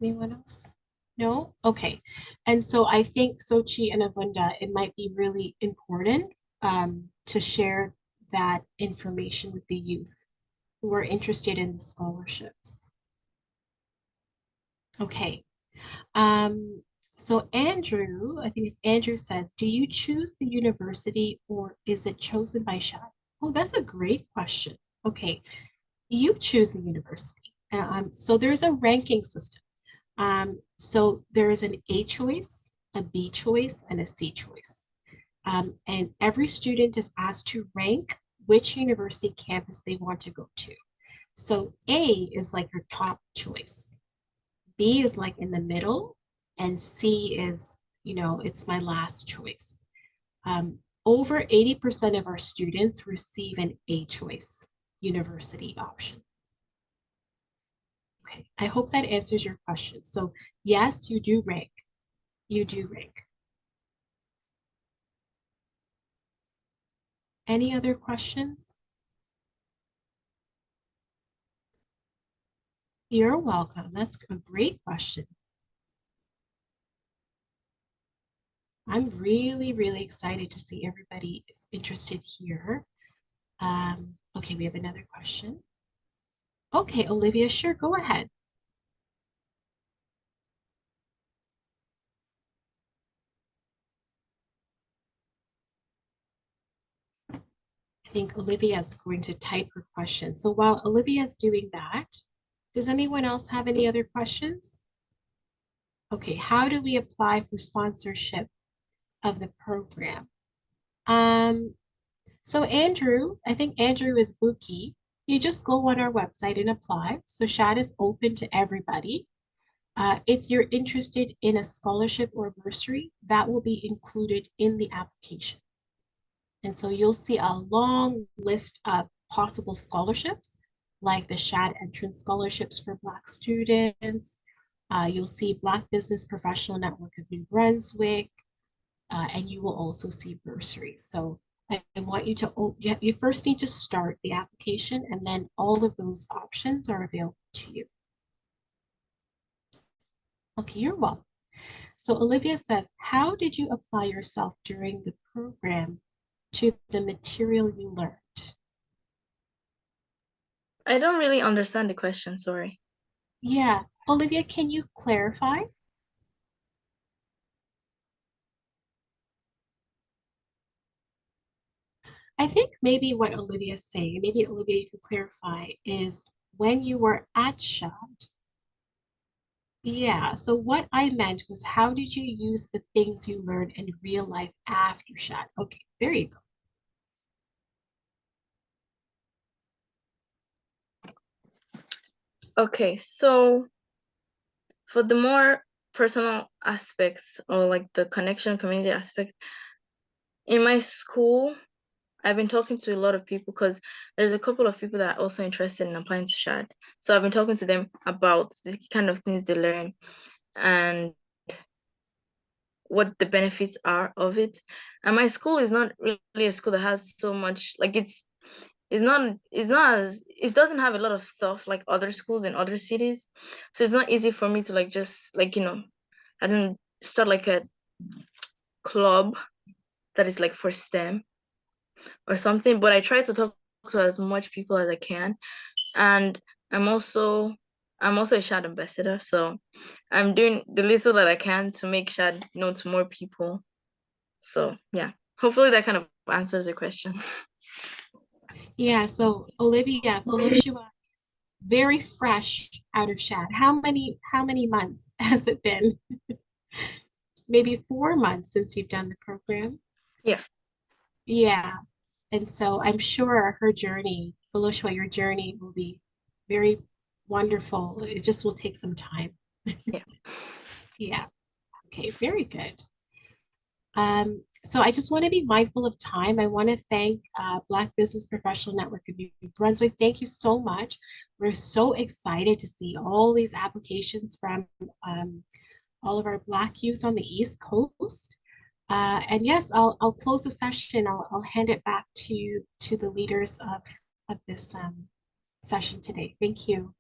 Anyone else? No? Okay. And so I think Sochi and Avunda, it might be really important to share that information with the youth who are interested in the scholarships. Okay. So Andrew, I think it's Andrew says, do you choose the university or is it chosen by Shad? Oh, that's a great question. Okay, you choose the university. So there's a ranking system. So there is an A choice, a B choice, and a C choice. And every student is asked to rank which university campus they want to go to. So A is like your top choice. B is like in the middle, and C is, it's my last choice. Over 80% of our students receive an A choice university option. Okay, I hope that answers your question. So yes, you do rank. You do rank. Any other questions? You're welcome. That's a great question. I'm really, really excited to see everybody is interested here. Okay, we have another question. Okay, Olivia, sure, go ahead. I think Olivia is going to type her question. So while Olivia is doing that, does anyone else have any other questions? Okay, how do we apply for sponsorship of the program? Um, so Andrew, I think Andrew is Buki. You just go on our website and apply. So Shad is open to everybody. If you're interested in a scholarship or bursary, that will be included in the application. And so you'll see a long list of possible scholarships, like the Shad Entrance Scholarships for Black students. You'll see Black Business Professional Network of New Brunswick, and you will also see bursaries. So I want you to, you first need to start the application, and then all of those options are available to you. Okay, you're welcome. So Olivia says, how did you apply yourself during the program to the material you learned? I don't really understand the question, sorry. Yeah, Olivia, can you clarify? I think maybe what Olivia's saying, maybe Olivia, you can clarify, is when you were at Shad. Yeah, so what I meant was how did you use the things you learned in real life after Shad? Okay, there you go. Okay, so for the more personal aspects or like the connection community aspect, in my school, I've been talking to a lot of people because there's a couple of people that are also interested in applying to SHAD. So I've been talking to them about the kind of things they learn and what the benefits are of it. And my school is not really a school that has so much, like it's not as, it doesn't have a lot of stuff like other schools in other cities. So it's not easy for me to like just like, I don't start like a club that is like for STEM or something, but I try to talk to as much people as I can. And I'm also a SHAD ambassador, so I'm doing the little that I can to make SHAD known to more people. So yeah, hopefully that kind of answers the question. Yeah, so Olivia, Feloshua, very fresh out of Shad. How many months has it been? Maybe 4 months since you've done the program? Yeah. Yeah. And so I'm sure her journey, Feloshua, your journey will be very wonderful. It just will take some time. Yeah. Yeah. Okay, very good. So I just want to be mindful of time. I want to thank Black Business Professional Network of New Brunswick. Thank you so much. We're so excited to see all these applications from all of our Black youth on the East Coast. And yes, I'll close the session. I'll hand it back to the leaders of this session today. Thank you.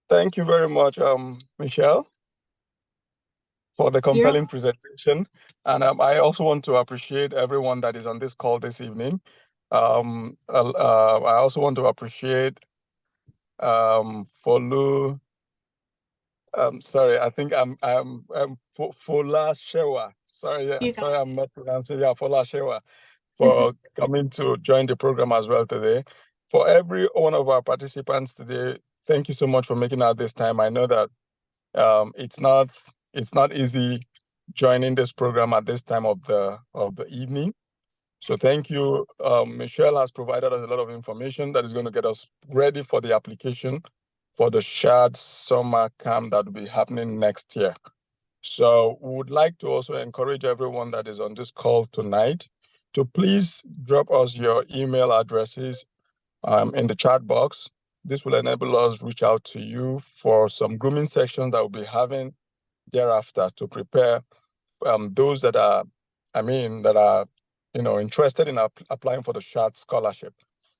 Thank you very much, Michelle, for the compelling presentation. And I also want to appreciate everyone that is on this call this evening. I also want to appreciate Folu. Sorry, I think I'm Fola Shewa. Sorry, sorry, I'm not pronouncing. Yeah, Fola Shewa, for coming to join the program as well today. For every one of our participants today, thank you so much for making out this time. I know that it's not easy joining this program at this time of the evening. So thank you. Michelle has provided us a lot of information that is going to get us ready for the application for the SHAD summer camp that will be happening next year. So we would like to also encourage everyone that is on this call tonight to please drop us your email addresses in the chat box. This will enable us reach out to you for some grooming sections that we'll be having thereafter to prepare those that are interested in applying for the SHAD scholarship.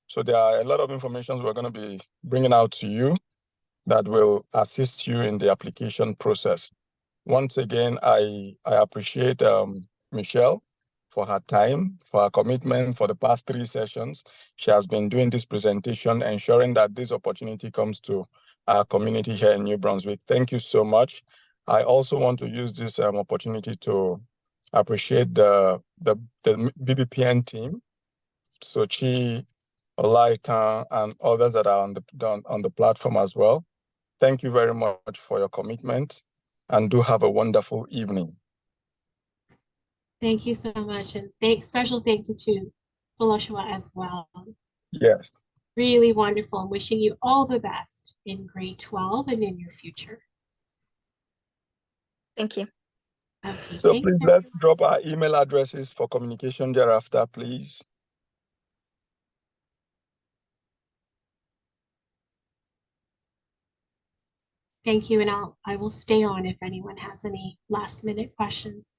So there are a lot of information we're going to be bringing out to you that will assist you in the application process. Once again, I appreciate Michelle for her time, for her commitment for the past 3 sessions. She has been doing this presentation, ensuring that this opportunity comes to our community here in New Brunswick. Thank you so much. I also want to use this opportunity to appreciate the BBPN team, Sochi, Olaita, and others that are on the platform as well. Thank you very much for your commitment, and do have a wonderful evening. Thank you so much, and special thank you to Foloshawa as well. Yes. Really wonderful. I'm wishing you all the best in grade 12 and in your future. Thank you. Okay, so thanks, please, let's drop our email addresses for communication thereafter, please. Thank you, and I will stay on if anyone has any last minute questions.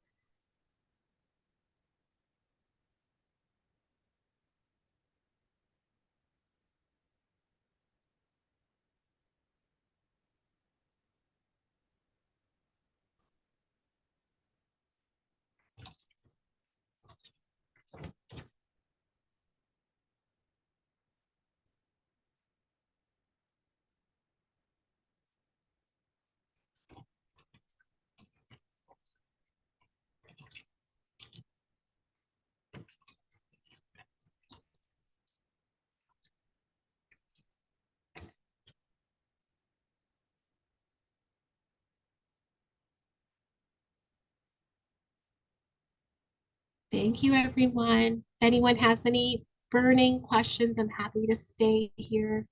Thank you, everyone. If anyone has any burning questions, I'm happy to stay here.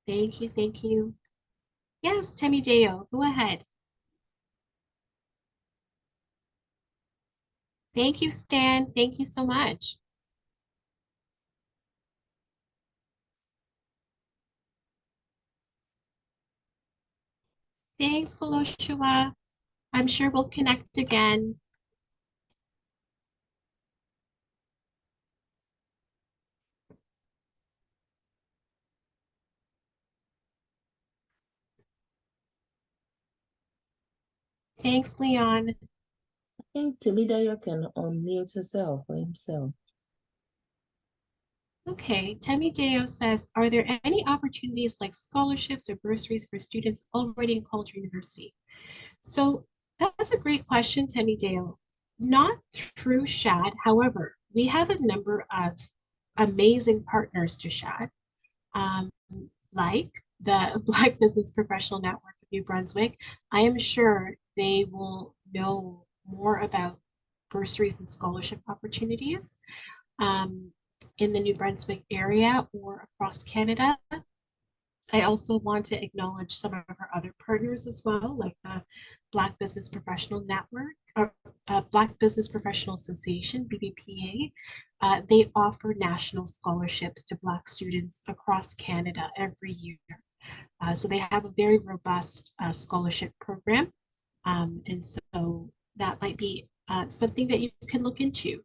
Thank you, thank you. Yes, Temideo, go ahead. Thank you, Stan. Thank you so much. Thanks, Foloshua. I'm sure we'll connect again. Thanks, Leon. I think Temidayo can unmute herself or himself. Okay, Temideo says, are there any opportunities like scholarships or bursaries for students already in College University? So that's a great question, Temideo. Not through Shad, however, we have a number of amazing partners to Shad, like the Black Business Professional Network of New Brunswick. I am sure they will know more about bursaries and scholarship opportunities in the New Brunswick area or across Canada. I also want to acknowledge some of our other partners as well, like the Black Business Professional Network, or Black Business Professional Association, BBPA. They offer national scholarships to Black students across Canada every year. So they have a very robust scholarship program. And so that might be something that you can look into.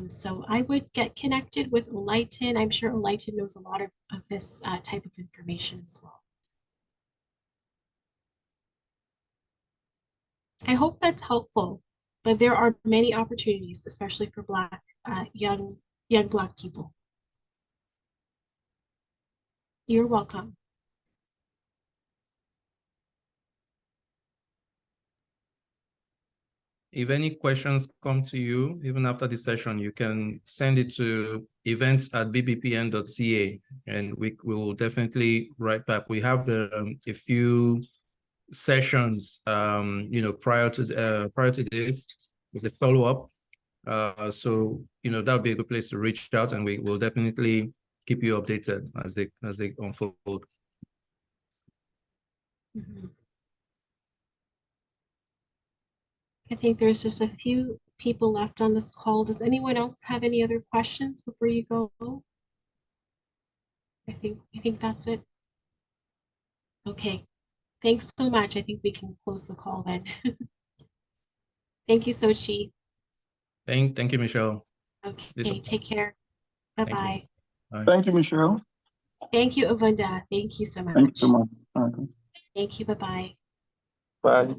So I would get connected with Olaitan. I'm sure Olaitan knows a lot of this type of information as well. I hope that's helpful, but there are many opportunities, especially for Black, young Black people. You're welcome. If any questions come to you, even after the session, you can send it to events@bbpn.ca, and we will definitely write back. We have a few sessions, prior to this, with a follow-up. So that would be a good place to reach out, and we will definitely keep you updated as they unfold. Mm-hmm. I think there's just a few people left on this call. Does anyone else have any other questions before you go? I think that's it. Okay. Thanks so much. I think we can close the call then. Thank you, Sochi. Thank you, Michelle. Okay, take care. Bye-bye. Thank you, Michelle. Thank you, Avunda. Thank you so much. Thank you so much. Thank you. Bye-bye. Bye.